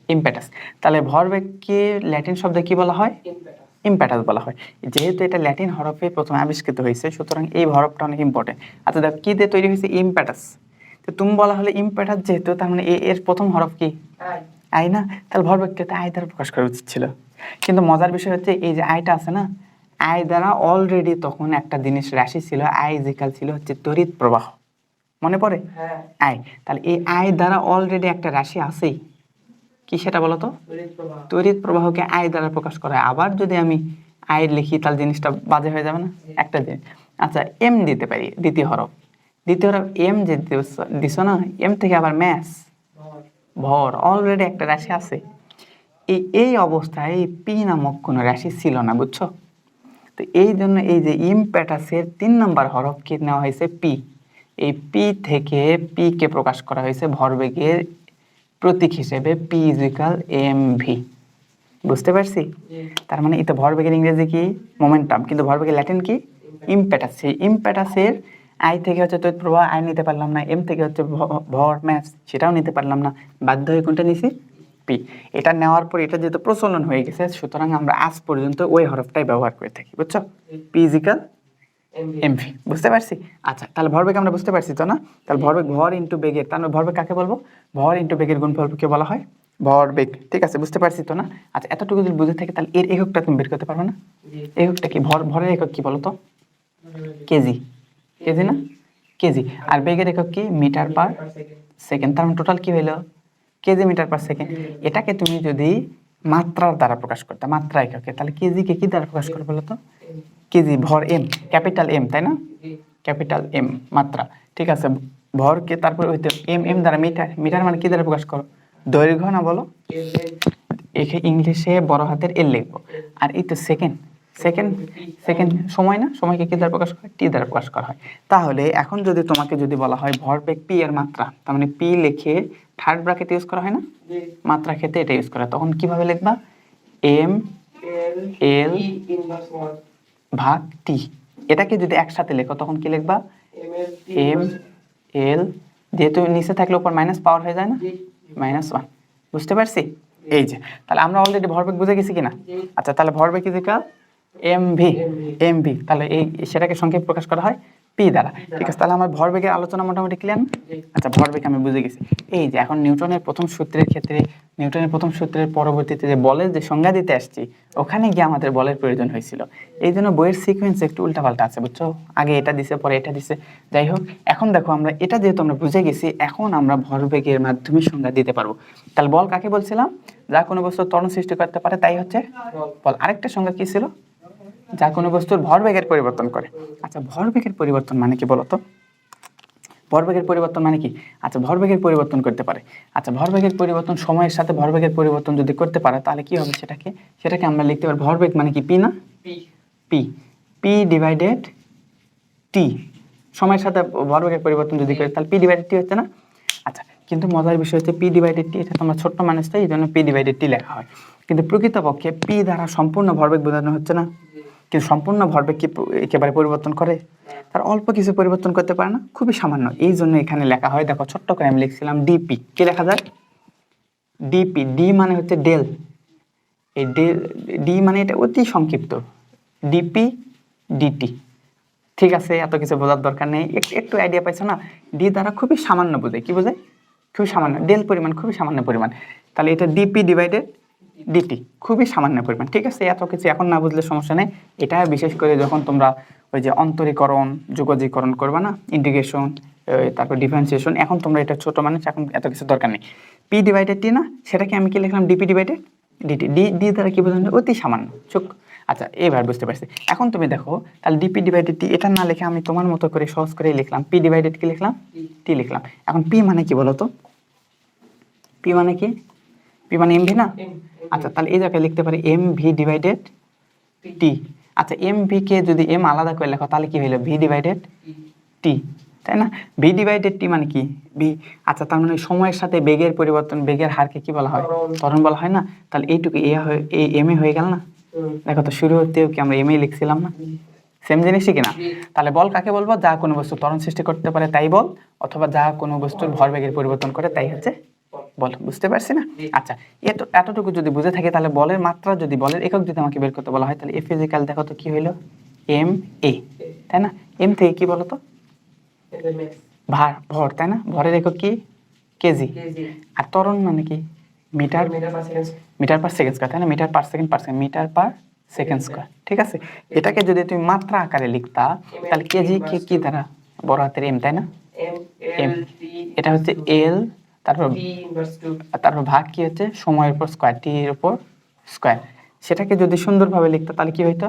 A: ইমপেটাস। তাহলে ভরবেগকে ল্যাটিন শব্দে কি বলা হয়? ইমপ্যাটাস বলা হয়। যেহেতু এটা ল্যাটিন হরফে প্রথমে আবিষ্কৃত হয়েছে, সুতরাং এই হরফটা অনেক ইম্পর্টেন্ট। আচ্ছা দেখো, কি দিয়ে তৈরি হয়েছে? ইমপ্যাটাস। তো তুমি বলা হলে ইমপ্যাটাস যেহেতু, তার মানে এর প্রথম হরফ কি? আই না? তাহলে ভরবেগকে তো আই দ্বারা প্রকাশ করা উচিত ছিল। কিন্তু মজার বিষয় হচ্ছে এই যে আইটা আছে না, আই দ্বারা অলরেডি তখন একটা জিনিস রাশি ছিল, আই ইজিক্যাল ছিল হচ্ছে তড়িৎ প্রবাহ। মনে পড়ে? আই। তাহলে এই আই দ্বারা অলরেডি একটা রাশি আছেই, কি সেটা বলো তো? তড়িৎ প্রবাহকে আই দ্বারা প্রকাশ করা হয়। আবার যদি আমি আই লিখি তাহলে জিনিসটা বাজে হয়ে যাবে না? একটা জিনিস। আচ্ছা, এম দিতে পারি দ্বিতীয় হরফ। দ্বিতীয় হরফ এম যে দিছো না, এম থেকে আবার ম্যাস, ভর, অলরেডি একটা রাশি আছে। এই অবস্থায় এই পি নামক কোনো রাশি ছিল না, বুঝছো? তো এই জন্য এই যে ইমপ্যাটাসের 3 নম্বর হরফ কি নেওয়া হয়েছে? পি। এই পি থেকে পি কে প্রকাশ করা হয়েছে ভরবেগের প্রতীক হিসেবে, পি ইজিক্যাল এম ভি। বুঝতে পারছি? তার মানে এটা ভরবেগের ইংরেজি কি? মোমেন্টাম, কিন্তু ভরবেগের ল্যাটিন কি? ইমপ্যাটাস। সেই ইমপ্যাটাসের আই থেকে হচ্ছে তড়িৎ প্রবাহ, আই নিতে পারলাম না। এম থেকে হচ্ছে ভর, ম্যাস, সেটাও নিতে পারলাম না। বাধ্য হয়ে কোনটা নিছি? পি। এটা নেওয়ার পর এটা যেহেতু প্রচলন হয়ে গেছে, সুতরাং আমরা আজ পর্যন্ত ওই হরফটাই ব্যবহার করে থাকি, বুঝছো? P is equal MV. বুঝতে পারছি? আচ্ছা, তাহলে ভরবেগ আমরা বুঝতে পারছি তো না? তাহলে ভরবেগ, ভর ইন্টু বেগের, তাহলে ভরবেগ কাকে বলবো? ভর ইন্টু বেগের গুণফলকে বলা হয় ভরবেগ। ঠিক আছে, বুঝতে পারছি তো না? আচ্ছা, এতটুকু যদি বুঝে থাকে তাহলে এর এককটা তুমি বের করতে পারবে না? এককটা কি? ভরের একক কি বলো তো? কেজি। কেজি না? কেজি। আর বেগের একক কি? Metre per second. তার মানে টোটাল কি হইলো? KG metre per second. এটাকে তুমি যদি মাত্রার দ্বারা প্রকাশ করতে, মাত্রা এককে, তাহলে কেজিকে কি দ্বারা প্রকাশ করবে বলো তো? কেজি, ভর এম, ক্যাপিটাল এম, তাই না? ক্যাপিটাল এম, মাত্রা। ঠিক আছে, ভরকে তারপর হইতে এম, এম দ্বারা মিটার, মিটার মানে কি দ্বারা প্রকাশ করো? দৈর্ঘ্য না? বলো। এখানে ইংলিশে বড় হাতের এল লিখবো। আর এই তো সেকেন্ড, সেকেন্ড, সেকেন্ড সময় না? সময়কে কি দ্বারা প্রকাশ করা হয়? টি দ্বারা প্রকাশ করা হয়। তাহলে এখন যদি তোমাকে যদি বলা হয় ভরবেগ পি এর মাত্রা, তার মানে পি লিখে থার্ড ব্র্যাকেট ইউজ করা হয় না? মাত্রা ক্ষেত্রে এটা ইউজ করা, তখন কিভাবে লিখবা? এম এল ভাগ টি। এটাকে যদি একসাথে লেখো তখন কি লিখবা? এম এল, যেহেতু নিচে থাকলে উপর মাইনাস পাওয়ার হয়ে যায় না? -1। বুঝতে পারছি? এই যে, তাহলে আমরা অলরেডি ভরবেগ বুঝে গেছি কিনা? আচ্ছা, তাহলে ভরবেগ ইজিক্যাল এমভি, এমভি। তাহলে এই সেটাকে সংক্ষেপে প্রকাশ করা হয় পি দ্বারা। ঠিক আছে, তাহলে আমার ভরবেগের আলোচনা মোটামুটি ক্লিয়ার না? আচ্ছা, ভরবেগ আমি বুঝে গেছি। এই যে এখন নিউটনের প্রথম সূত্রের ক্ষেত্রে, নিউটনের প্রথম সূত্রের পরবর্তীতে যে বলের যে সংজ্ঞা দিতে আসছি, ওখানে গিয়ে আমাদের বলের প্রয়োজন হয়েছিল। এই জন্য বইয়ের সিকোয়েন্স একটু উল্টাপাল্টা আছে, বুঝছো? আগে এটা দিছে, পরে এটা দিছে। যাই হোক, এখন দেখো আমরা এটা যেহেতু আমরা বুঝে গেছি, এখন আমরা ভরবেগের মাধ্যমে সংজ্ঞা দিতে পারবো। তাহলে বল কাকে বলছিলাম? যা কোনো বস্তু ত্বরণ সৃষ্টি করতে পারে তাই হচ্ছে বল। আরেকটা সংজ্ঞা কি ছিল? যা কোনো বস্তুর ভরবেগের পরিবর্তন করে। আচ্ছা, ভরবেগের পরিবর্তন মানে কি বলতো? ভরবেগের পরিবর্তন মানে কি? আচ্ছা, ভরবেগের পরিবর্তন করতে পারে। আচ্ছা, ভরবেগের পরিবর্তন সময়ের সাথে ভরবেগের পরিবর্তন যদি করতে পারে তাহলে কি হবে? সেটাকে আমরা লিখতে পারি ভরবেগ মানে কি? পি না? পি, পি ডিভাইডেড টি। সময়ের সাথে ভরবেগের পরিবর্তন যদি করে তাহলে পি ডিভাইডেড টি হচ্ছে না? আচ্ছা, কিন্তু মজার বিষয় হচ্ছে পি ডিভাইডেড টি, এটা তোমরা ছোট্ট মানুষ তাই এই জন্য পি ডিভাইডেড টি লেখা হয়, কিন্তু প্রকৃতপক্ষে পি দ্বারা সম্পূর্ণ ভরবেগ বোঝানো হচ্ছে না। কিন্তু সম্পূর্ণ ভরবেগ কি একেবারে পরিবর্তন করে? তার অল্প কিছু পরিবর্তন করতে পারে না, খুবই সামান্য। এই জন্য এখানে লেখা হয়, দেখো ছোট্ট করে আমি লিখছিলাম ডিপি। কি লেখা যায়? ডিপি। ডি মানে হচ্ছে ডেল, এই ডি মানে এটা অতি সংক্ষিপ্ত, ডিপি ডিটি। ঠিক আছে, এত কিছু বোঝার দরকার নেই, একটু আইডিয়া পাইছো না? ডি দ্বারা খুবই সামান্য বোঝায়, কি বোঝায়? খুবই সামান্য, ডেল পরিমাণ খুবই সামান্য পরিমাণ, তাহলে এটা ডিপি ডিভাইডেড ডিটি, খুবই সামান্য পরিমাণ। ঠিক আছে, এত কিছু এখন না বুঝলে সমস্যা নেই। এটা বিশেষ করে যখন তোমরা ওই যে অন্তরীকরণ যোগজীকরণ করবে না, ইন্টিগ্রেশন, তারপর ডিফারেন্সিয়েশন, এখন তোমরা এটা ছোট মানুষ, এখন এত কিছু দরকার নেই। পি ডিভাইডেড টি না, সেটাকে আমি কি লিখলাম? DP divided DT. ডি দ্বারা কি বোঝানো? অতি সামান্য, চোখ। আচ্ছা, এবার বুঝতে পারছি। এখন তুমি দেখো, তাহলে ডিপি ডিভাইডেড টি, এটা না লিখে আমি তোমার মতো করে সহজ করে লিখলাম, পি ডিভাইডেড কি লিখলাম? টি লিখলাম। এখন পি মানে কি বলো তো? পি মানে কি? পি মানে এমভি না? আচ্ছা, তাহলে এই জায়গায় লিখতে পারি এম ভি ডিভাইডেড টি। আচ্ছা, এম ভি কে যদি এম আলাদা করে লেখো তাহলে কি হইলো? ভি ডিভাইডেড টি, তাই না? ভি ডিভাইডেড টি মানে কি? ভি। আচ্ছা, তার মানে সময়ের সাথে বেগের পরিবর্তন, বেগের হারকে কি বলা হয়? ত্বরণ বলা হয় না? তাহলে এইটুকু এই এম এ হয়ে গেল না? দেখো তো, শুরু হতেও কি আমরা এম এ লিখছিলাম না? সেম জিনিসই কিনা? তাহলে বল কাকে বলবো? যা কোনো বস্তু ত্বরণ সৃষ্টি করতে পারে তাই বল, অথবা যা কোনো বস্তুর ভরবেগের পরিবর্তন করে তাই হচ্ছে বল। বুঝতে পারছি না? আচ্ছা, এতটুকু যদি বুঝে থাকে, তাহলে বলের মাত্রা যদি, বলের একক যদি আমাকে বের করতে বলা হয়, তাহলে এ ফিজিক্যাল দেখো তো কি হইলো? এম এ, তাই না? এম থেকে কি বলতো? ভর, তাই না? ভরের একক কি? কেজি। আর ত্বরণ মানে কি? মিটার পার সেকেন্ড স্কয়ার, তাই না? Metre per second metre per second square. ঠিক আছে, এটাকে যদি তুমি মাত্রা আকারে লিখতা, তাহলে কেজি কে কি দ্বারা? বড় হাতের এম, তাই না? এম, এটা হচ্ছে এল, তারপর ভাগ কি হচ্ছে? সময়ের উপর স্কয়ার, টি এর উপর স্কয়ার। সেটাকে যদি সুন্দরভাবে লিখতা তাহলে কি হইতো?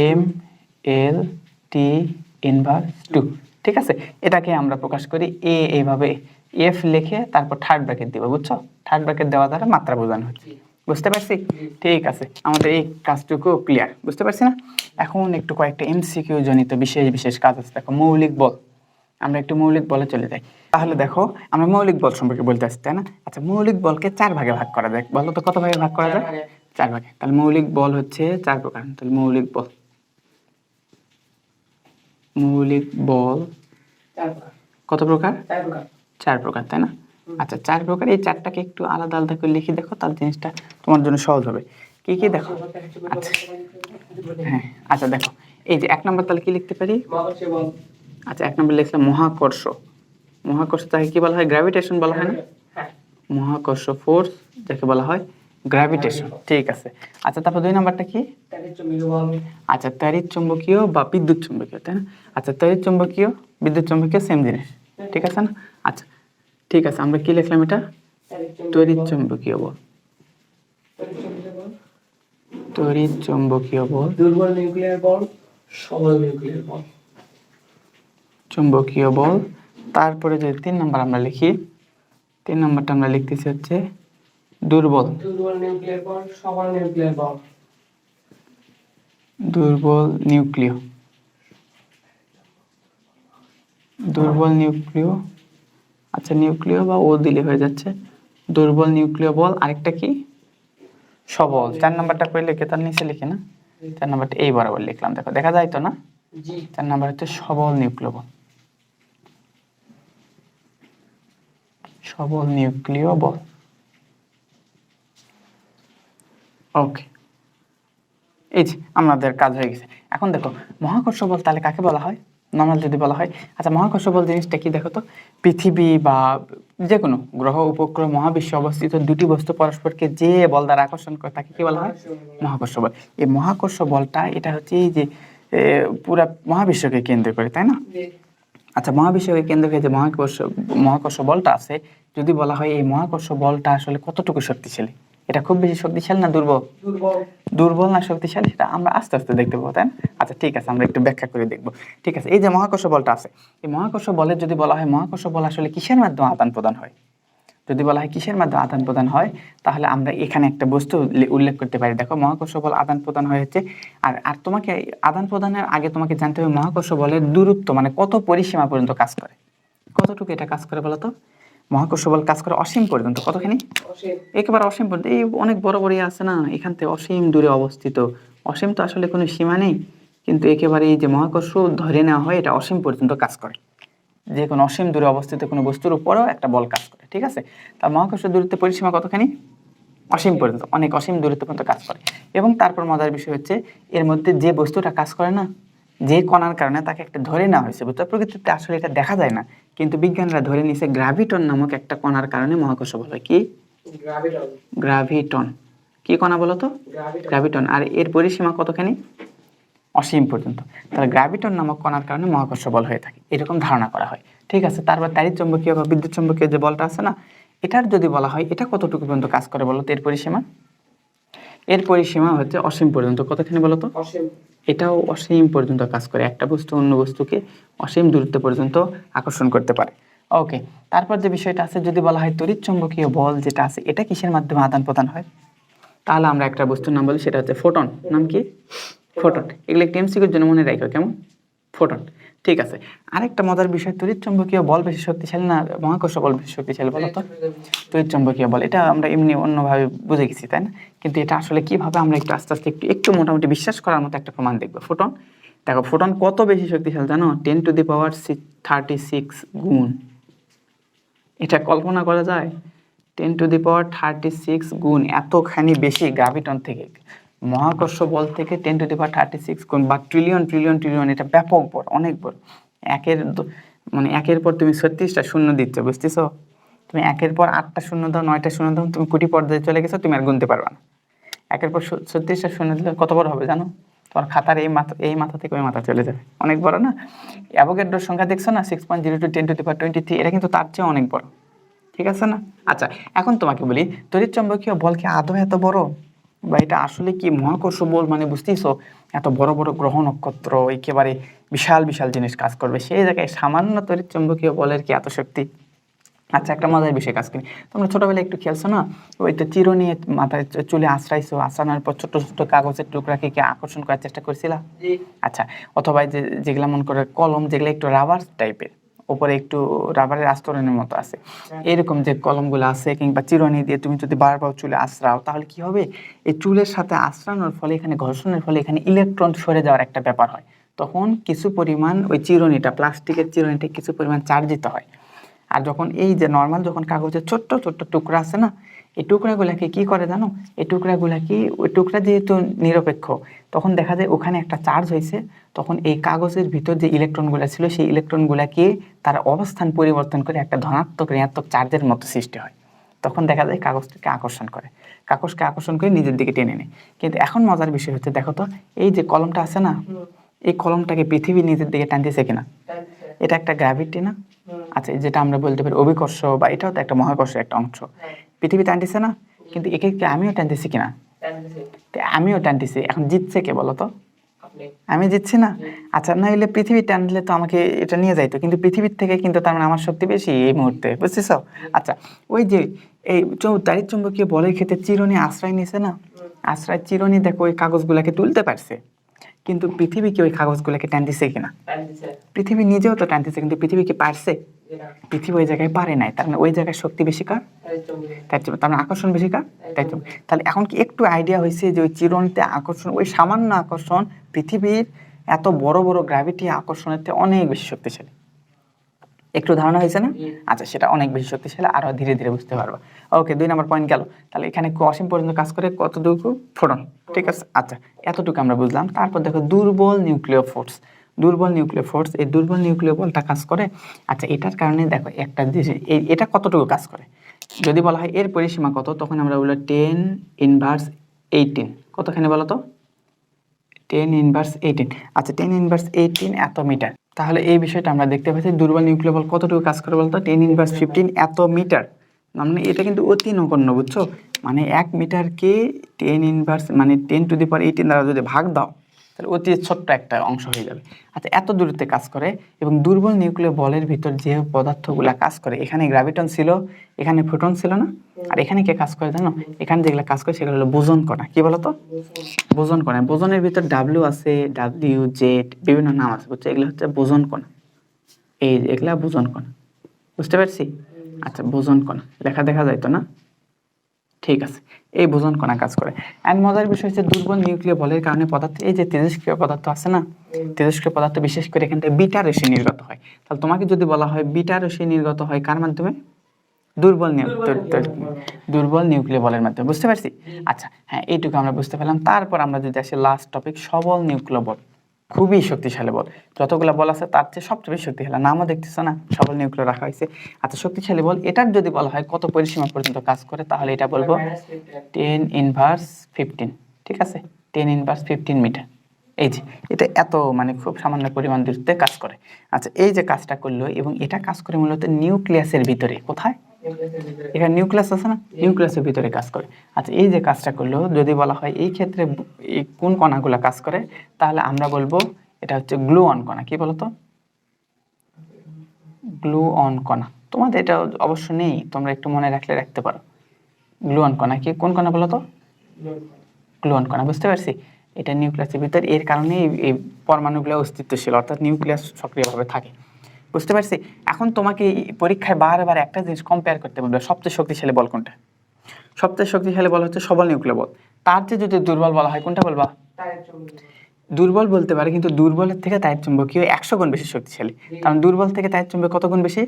A: M L T inverse 2। ঠিক আছে, এটাকে আমরা প্রকাশ করি এ এইভাবে, এফ লিখে তারপর থার্ড ব্র্যাকেট দিব, বুঝছো? থার্ড ব্র্যাকেট দেওয়া দ্বারা মাত্রা বোঝানো হচ্ছে। বুঝতে পারছি? ঠিক আছে, আমাদের এই কাজটুকু ক্লিয়ার, বুঝতে পারছি না? এখন একটু কয়েকটা এমসিকিউ জনিত বিশেষ বিশেষ কাজ আছে। দেখো, মৌলিক বল, আমরা একটু মৌলিক বলে চলে যাই। তাহলে দেখো, আমরা মৌলিক বল সম্পর্কে বলতে আসছি, তাই না? আচ্ছা, মৌলিক বলকে 4 ভাগে ভাগ করা যায়, বলো তো কত ভাগে ভাগ করা যায়? 4 ভাগে। তাহলে মৌলিক বল হচ্ছে 4 প্রকার। তাহলে মৌলিক বল কত প্রকার? 4 প্রকার, তাই না? আচ্ছা, 4 প্রকার। এই 4টাকে একটু আলাদা আলাদা করে লিখে দেখো, তাহলে জিনিসটা তোমার জন্য সহজ হবে। কি কি দেখো? আচ্ছা, হ্যাঁ, আচ্ছা দেখো, এই যে 1 নম্বর, তাহলে কি লিখতে পারি? আচ্ছা, 1 নম্বর লিখলাম মহাকর্ষ। মহাকর্ষ তাকে কি বলা হয়? গ্র্যাভিটেশন বলা হয় না? মহাকর্ষ ফোর্স যাকে বলা হয় গ্র্যাভিটেশন। ঠিক আছে। আচ্ছা, তারপর 2 নাম্বারটা কি? আচ্ছা, তড়িৎ চুম্বকীয় বা বিদ্যুৎ চুম্বকীয়, তাই না? আচ্ছা, তড়িৎ চুম্বকীয় বিদ্যুৎ চুম্বকীয় সেম জিনিস, ঠিক আছে না? আচ্ছা, ঠিক আছে, আমরা কি লিখলাম এটা? তড়িৎ চুম্বকীয় বল। তড়িৎ চুম্বকীয় বল,
B: দুর্বল নিউক্লিয়ার বল, সবল নিউক্লিয়ার বল।
A: চুম্বকীয় বল। তারপরে যদি 3 নাম্বার আমরা লিখি, 3 নাম্বারটা আমরা লিখতেছি হচ্ছে দুর্বল
B: নিউক্লিয়ার বল, সবল নিউক্লিয়ার বল।
A: দুর্বল নিউক্লিয় আচ্ছা, নিউক্লিয় বা ও দিলে হয়ে যাচ্ছে। দুর্বল নিউক্লিয় বল। আরেকটা কি? সবল। 4 নাম্বারটা কই লিখে তার নিচে লিখে না? 4 নাম্বারটা এই বরাবর লিখলাম, দেখো দেখা যায় তো না?
B: জি।
A: 4 নাম্বার হচ্ছে সবল নিউক্লিয় বল। সবল নিউক্লিয় বল। ওকে, এই যে আমাদের কাজ হয়ে গেছে। এখন দেখো, মহাকর্ষ বল তাহলে কাকে বলা হয়? নর্মাল যদি বলা হয়, আচ্ছা, মহাকর্ষ বল জিনিসটা কি দেখো তো? পৃথিবী বা যে কোনো গ্রহ উপগ্রহ মহাবিশ্বে অবস্থিত দুটি বস্তু পরস্পরকে যে বল দ্বারা আকর্ষণ করে তাকে কি বলা হয়? মহাকর্ষ বল। এই মহাকর্ষ বলটা এটা হচ্ছে এই যে পুরা মহাবিশ্বকে কেন্দ্র করে, তাই না? আচ্ছা, মহাবিশ্বকে কেন্দ্র করে যে মহাকর্ষ বলটা আছে, যদি বলা হয় এই মহাকর্ষ বলটা আসলে কতটুকু শক্তিশালী, এটা খুব বেশি শক্তিশালী না দুর্বল? দুর্বল না শক্তিশালী, সেটা আমরা আস্তে আস্তে দেখতে পাবো, তাই না? আচ্ছা, ঠিক আছে, আমরা একটু ব্যাখ্যা করে দেখবো। ঠিক আছে, এই যে মহাকর্ষ বলটা আছে, এই মহাকর্ষ বলের যদি বলা হয় মহাকর্ষ বল আসলে কিসের মাধ্যমে আদান প্রদান হয়, যদি বলা হয় কিসের মাধ্যমে আদান প্রদান হয়, তাহলে আমরা এখানে একটা বস্তু উল্লেখ করতে পারি। দেখো, মহাকর্ষ বল আদান প্রদান হয়েছে। আর তোমাকে আদান প্রদানের আগে তোমাকে জানতে হবে মহাকর্ষ বলের দূরত্ব, মানে কত পরিসীমা পর্যন্ত কাজ করে, কতটুকু এটা কাজ করে বলো তো? মহাকর্ষ বল কাজ করে অসীম পর্যন্ত। কতখানি? একেবারে অসীম পর্যন্ত। এই অনেক বড় বড় আছে না, এখান থেকে অসীম দূরে অবস্থিত। অসীম তো আসলে কোনো সীমা নেই, কিন্তু একেবারে এই যে মহাকর্ষ ধরে নেওয়া হয় এটা অসীম পর্যন্ত কাজ করে। যে কোনো অসীম দূরে অবস্থিত কোনো বস্তুর উপরেও একটা বল কাজ করে, ঠিক আছে? তার মহাকর্ষ দূরত্বের পরিসীমা কতখানি? অসীম পর্যন্ত, অনেক অসীম দূরত্ব পর্যন্ত কাজ করে। এবং তারপর মজার বিষয় হচ্ছে এর মধ্যে যে বস্তুটা কাজ করে না, যে কণার কারণে তাকে একটা ধরে নেওয়া হয়েছে, বুঝতে প্রকৃতিতে আসলে এটা দেখা যায় না, কিন্তু বিজ্ঞানীরা ধরে নিয়েছে গ্র্যাভিটন নামক একটা কণার কারণে মহাকর্ষ বল হয়। কি?
B: গ্রাভিটন।
A: গ্র্যাভিটন। কি কণা বলো তো? গ্র্যাভিটন। আর এর পরিসীমা কতখানি? অসীম পর্যন্ত। তাহলে গ্র্যাভিটন নামক কণার কারণে মহাকর্ষ বল হয়ে থাকে, এরকম ধারণা করা হয়। ঠিক আছে, তারপর তাড়িৎ চুম্বকীয় বা বিদ্যুৎ চুম্বকীয় যে বলটা আছে না, এটার যদি বলা হয় এটা কতটুকু পর্যন্ত কাজ করে বলো তো? এর পরিসীমা, এর পরিসীমা হচ্ছে অসীম পর্যন্ত। কতখানি বলো তো?
B: অসীম।
A: এটাও অসীম পর্যন্ত কাজ করে, একটা বস্তু অন্য বস্তুকে অসীম দূরত্ব পর্যন্ত আকর্ষণ করতে পারে। ওকে, তারপর যে বিষয়টা আছে, যদি বলা হয় তড়িৎ চুম্বকীয় বল যেটা আছে এটা কিসের মাধ্যমে আদান প্রদান হয়, তাহলে আমরা একটা বস্তুর নাম বলি, সেটা হচ্ছে ফোটন। নাম কি? ফোটন। এগুলো একটি এমসিকিউর জন্য মনে রাখো, কেমন? ফোটন। ঠিক আছে, আরেকটা মজার বিষয়, তড়িৎ চুম্বকীয় বল বেশি শক্তিশালী না মহাকর্ষ বল বেশি শক্তিশালী বলো তো? তড়িৎ চুম্বকীয় বল। এটা আমরা এমনি অন্যভাবে বুঝে গেছি, তাই না? কিন্তু এটা আসলে কিভাবে আমরা একটু আস্তে আস্তে একটু মোটামুটি বিশ্বাস করার মতো একটা প্রমাণ দেখবো। ফোটন, দেখো ফোটন কত বেশি শক্তিশালী জানো? 10⁻36 গুণ। এটা কল্পনা করা যায়? 10⁻36 গুণ, এতখানি বেশি গ্র্যাভিটন থেকে, মহাকর্ষ বল থেকে 10⁻36 গুণ বা ট্রিলিয়ন ট্রিলিয়ন ট্রিলিয়ন, এটা ব্যাপক বড়, অনেক বড়। মানে একের পর তুমি 36টা শূন্য দিচ্ছ, বুঝতেছো? তুমি একের পর 8টা শূন্য দাও, 9টা শূন্য দাও, তুমি কোটি পর্যায়ে চলে গেছো, তুমি আর গুনতে পারবে না। একের পর 36টা শূন্য দিলে কত বড় হবে জানো? তোমার খাতার এই মাথা থেকে ওই মাথা চলে যাবে, অনেক বড় না? অ্যাভোগাড্রোর সংখ্যা দেখছো না, 6.02 10⁻23, এটা কিন্তু তার চেয়ে অনেক বড়। ঠিক আছে না? আচ্ছা, এখন তোমাকে বলি, তড়িৎ চুম্বকীয় বল কি আদৌ এত বড়, বা এটা আসলে কি মহাকর্ষ বল? মানে বুঝতেছো, এত বড় বড় গ্রহ নক্ষত্র, একেবারে বিশাল বিশাল জিনিস কাজ করবে, সেই জায়গায় সামান্য তড়িৎ চুম্বকীয় বলের কি এত শক্তি? আচ্ছা, একটা মজার বিষয় কাজ করি, তোমরা ছোটবেলায় একটু খেলছো না, ওই তো চিরুনি মাথায় চুলে আশ্রাইছো, আশ্রানোর পর ছোট ছোট কাগজের টুকরাকে কি আকর্ষণ করার চেষ্টা করছিলা? আচ্ছা, অথবা যেগুলা মন করে কলম, যেগুলো একটু রাবার টাইপের, উপরে একটু রাবারের আস্তরণের মতো আছে, এরকম যে কলমগুলো আছে, কিংবা চিরুনি দিয়ে তুমি যদি বারবার চুলে আশ্রাও, তাহলে কি হবে? এই চুলের সাথে আশ্রানোর ফলে, এখানে ঘর্ষণের ফলে এখানে ইলেকট্রন সরে যাওয়ার একটা ব্যাপার হয়। তখন কিছু পরিমাণ ওই চিরুনিটা, প্লাস্টিকের চিরুনিটা কিছু পরিমাণ চার্জিত হয়। আর যখন এই যে নর্মাল যখন কাগজের ছোট্ট ছোট্ট টুকরা আছে না, এই টুকরাগুলাকে কি করে জানো? এই টুকরাগুলাকে, ওই টুকরা যেহেতু নিরপেক্ষ, তখন দেখা যায় ওখানে একটা চার্জ হয়েছে, তখন এই কাগজের ভিতর যে ইলেকট্রনগুলো ছিল, সেই ইলেকট্রনগুলাকে তার অবস্থান পরিবর্তন করে একটা ধনাত্মক ঋণাত্মক চার্জের মতো সৃষ্টি হয়। তখন দেখা যায় কাগজটাকে আকর্ষণ করে, কাগজকে আকর্ষণ করে নিজের দিকে টেনে নেয়। কিন্তু এখন মজার বিষয় হচ্ছে, দেখো তো, এই যে কলমটা আছে না, এই কলমটাকে পৃথিবী নিজের দিকে টানতেছে কিনা? এটা একটা গ্র্যাভিটি না? আচ্ছা, যেটা আমরা বলতে পারি অভিকর্ষ, বা এটাও তো একটা মহাকর্ষের একটা অংশ। পৃথিবী টানতেছে না? কিন্তু একে কি আমিও টানতেছি কিনা? আমিও টানতেছি। এখন জিতছে কে বলো তো? আমি জিতছি না? আচ্ছা, না হলে পৃথিবী টানলে তো আমাকে এটা নিয়ে যাইতো, কিন্তু পৃথিবীর থেকে কিন্তু তার মানে আমার শক্তি বেশি এই মুহূর্তে, বুঝতেছো? আচ্ছা, ওই যে এই তাড়িৎ চুম্বকীয় বলের ক্ষেত্রে চিরুনি আশ্রয় নিছে না, আশ্রয় চিরুনি দেখো ওই কাগজগুলাকে তুলতে পারছে, কিন্তু পৃথিবী কি ওই কাগজগুলোকে টানতেছে কিনা? পৃথিবী নিজেও তো টানতেছে, কিন্তু পৃথিবী কি পারছে? পৃথিবী ওই জায়গায় পারে নাই, তার মানে ওই জায়গায় শক্তি বেশি কার? তার মানে আকর্ষণ বেশি কার? তাই তো। তাহলে এখন কি একটু আইডিয়া হয়েছে যে ওই চিরুনিতে আকর্ষণ, ওই সামান্য আকর্ষণ পৃথিবীর এত বড় বড় গ্র্যাভিটি আকর্ষণের থেকে অনেক বেশি শক্তিশালী? একটু ধারণা হয়েছে না? আচ্ছা, সেটা অনেক বেশি শক্তিশালী, আরো ধীরে ধীরে বুঝতে পারবো। ওকে, 2 নম্বর পয়েন্ট গেল। তাহলে এখানে অসীম পর্যন্ত কাজ করে কতটুকু? ফোটন। ঠিক আছে, আচ্ছা, এতটুকু আমরা বুঝলাম। তারপর দেখো দুর্বল নিউক্লিয় ফোর্স। দুর্বল নিউক্লিয় ফোর্স, এই দুর্বল নিউক্লিয় বলটা কাজ করে। আচ্ছা, এটার কারণে দেখো একটা জিনিস, এটা কতটুকু কাজ করে যদি বলা হয় এর পরিসীমা কত, তখন আমরা বলবো 10⁻18। কতখানি বলো তো? 10⁻18। আচ্ছা, 10⁻18 এত মিটার। তাহলে এই বিষয়টা আমরা দেখতে পাচ্ছি, দুর্বল নিউক্লিয় বল কতটুকু কাজ করে বলতো? 10⁻15 এত মিটার। মানে এটা কিন্তু অতি নগণ্য, বুঝছো? মানে 1 মিটারকে 10⁻18 দ্বারা যদি ভাগ দাও, তাহলে অতি ছোট্ট একটা অংশ হয়ে যাবে। আচ্ছা, এত দূরত্বে কাজ করে। এবং দুর্বল নিউক্লিয় বলের ভিতর যে পদার্থগুলা কাজ করে, এখানে গ্র্যাভিটন ছিল, এখানে ফোটন ছিল না, আর এখানে কে কাজ করে জানো? এখানে যেগুলো কাজ করে সেগুলো হলো বোসন কণা। কি বলতো? বোসন কণা। বোসনের ভিতর ডাব্লিউ আছে, ডাব্লিউ জেড, বিভিন্ন নাম আছে, বুঝছো? এগুলো হচ্ছে বোসন কণা। এই এগুলা বোসন কণা, বুঝতে পারছি? আচ্ছা, বোসন কণা লেখা দেখা যায় তো না? ঠিক আছে, এই বোসন কণা কাজ করে। এন্ড মজার বিষয় হচ্ছে, দুর্বল নিউক্লিয় বলের কারণে পদার্থ, এই যে তেজস্ক্রিয় পদার্থ আছে না, তেজস্ক্রিয় পদার্থ বিশেষ করে এখান থেকে বিটা রশ্মি নির্গত হয়। তাহলে তোমাকে যদি বলা হয় বিটা রশ্মি নির্গত হয় কার মাধ্যমে? দুর্বল
B: বল।
A: দুর্বল নিউক্লিয় বলের মাধ্যমে, বুঝতে পারছি? আচ্ছা হ্যাঁ, এইটুকু আমরা বুঝতে পারলাম। তারপর আমরা যদি আসি লাস্ট টপিক, সবল নিউক্লিয় বল। খুবই শক্তিশালী বল, যতগুলো বল আছে তার চেয়ে সবচেয়ে বেশি শক্তিশালী। নামও দেখতেছো না, সবল নিউক্লিয় রাখা হয়েছে। আচ্ছা শক্তিশালী বল, এটার যদি বলা হয় কত পরিসীমা পর্যন্ত কাজ করে, তাহলে এটা বলবো 10^15। ঠিক আছে, 10^15 মিটার। এই যে এটা এত মানে খুব সামান্য পরিমাণ দূরত্বে কাজ করে। আচ্ছা এই যে কাজটা করলো, এবং এটা কাজ করে মূলত নিউক্লিয়াসের ভিতরে। কোথায়? এখানে নিউক্লিয়াস আছে না, নিউক্লিয়াসের ভিতরে কাজ করে। আচ্ছা এই যে কাজটা করলো, যদি বলা হয় এই ক্ষেত্রে এই কোন কণাগুলো কাজ করে, তাহলে আমরা বলবো এটা হচ্ছে গ্লুঅন কণা। কি বলতো? গ্লুঅন কণা। তোমাদের এটা অবশ্য নেই, তোমরা একটু মনে রাখলে রাখতে পারো। গ্লুঅন কণা কি, কোন কণা বলো তো? গ্লুঅন কণা, বুঝতে পারছি। এটা নিউক্লিয়াসের ভিতর, এর কারণে এই পরমাণুগুলো অস্তিত্বশীল, অর্থাৎ নিউক্লিয়াস সক্রিয়ভাবে থাকে। বুঝতে পারছি। এখন তোমাকে এই পরীক্ষায় বারবার একটা জিনিস কম্পেয়ার করতে বলবে, সবচেয়ে শক্তিশালী বল কোনটা? সবচেয়ে শক্তিশালী বল হচ্ছে সবল নিউক্লিয় বল। তার চেয়ে যদি দুর্বল বলা হয়, কোনটা বলবা? দুর্বল বলতে পারে, কিন্তু দুর্বলের থেকে তাড়িৎচুম্বকীয় 100 গুণ বেশি শক্তিশালী। কারণ দুর্বল থেকে তাড়িৎচুম্বক কত গুণ বেশি?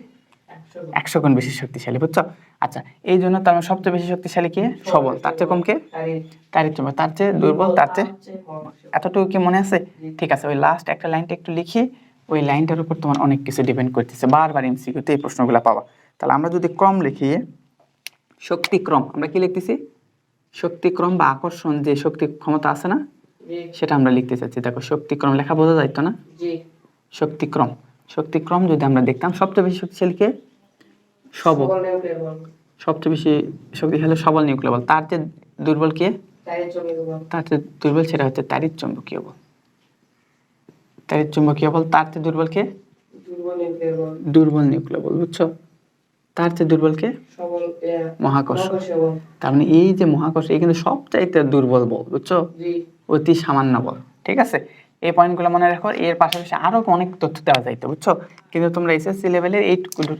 A: 100 গুণ বেশি শক্তিশালী, বুঝছো? আচ্ছা এই জন্য তার মানে সবচেয়ে বেশি শক্তিশালী কে? সবল। তার চেয়ে কম কে? তাড়িৎচুম্বক। তার চেয়ে দুর্বল, তার চেয়ে। এতটুকু কি মনে আছে? ঠিক আছে, ওই লাস্ট একটা লাইনটা একটু লিখি। ওই লাইনটার উপর তোমার অনেক কিছু ডিপেন্ড করতেছে, বারবার এমসিকিউতে এই প্রশ্নগুলো পাবা। তাহলে আমরা যদি ক্রম লিখি, শক্তিক্রম, আমরা কি লিখতেছি? শক্তিক্রম বা আকর্ষণ, যে শক্তি ক্ষমতা আছে না, সেটা আমরা লিখতে চাচ্ছি। দেখো শক্তিক্রম লেখা বোঝা যাইতো না? শক্তিক্রম, শক্তিক্রম যদি আমরা দেখতাম, সবচেয়ে বেশি শক্তিশালী কে? সবল। সবচেয়ে বেশি শক্তিশালী সবল নিউক্লিয় বল। তার যে দুর্বল কে? তার যে দুর্বল সেটা হচ্ছে তাড়িৎচুম্বকীয় বল। তাড়িৎচুম্বকীয় বল। তার যে দুর্বল কে? দুর্বল নিউক্লিয় বল, বুঝছো? তার চেয়ে দুর্বল কে? মহাকর্ষ। তার মানে এই যে মহাকর্ষ, এই কিন্তু সবচাইতে দুর্বল বল, বুঝছো? অতি সামান্য বল। ঠিক আছে, এই পয়েন্টগুলো মনে রাখো। এর পাশাপাশি আরো অনেক তথ্য দেওয়া যাইতো, বুঝছো? কিন্তু তোমরা এসএসসি লেভেলের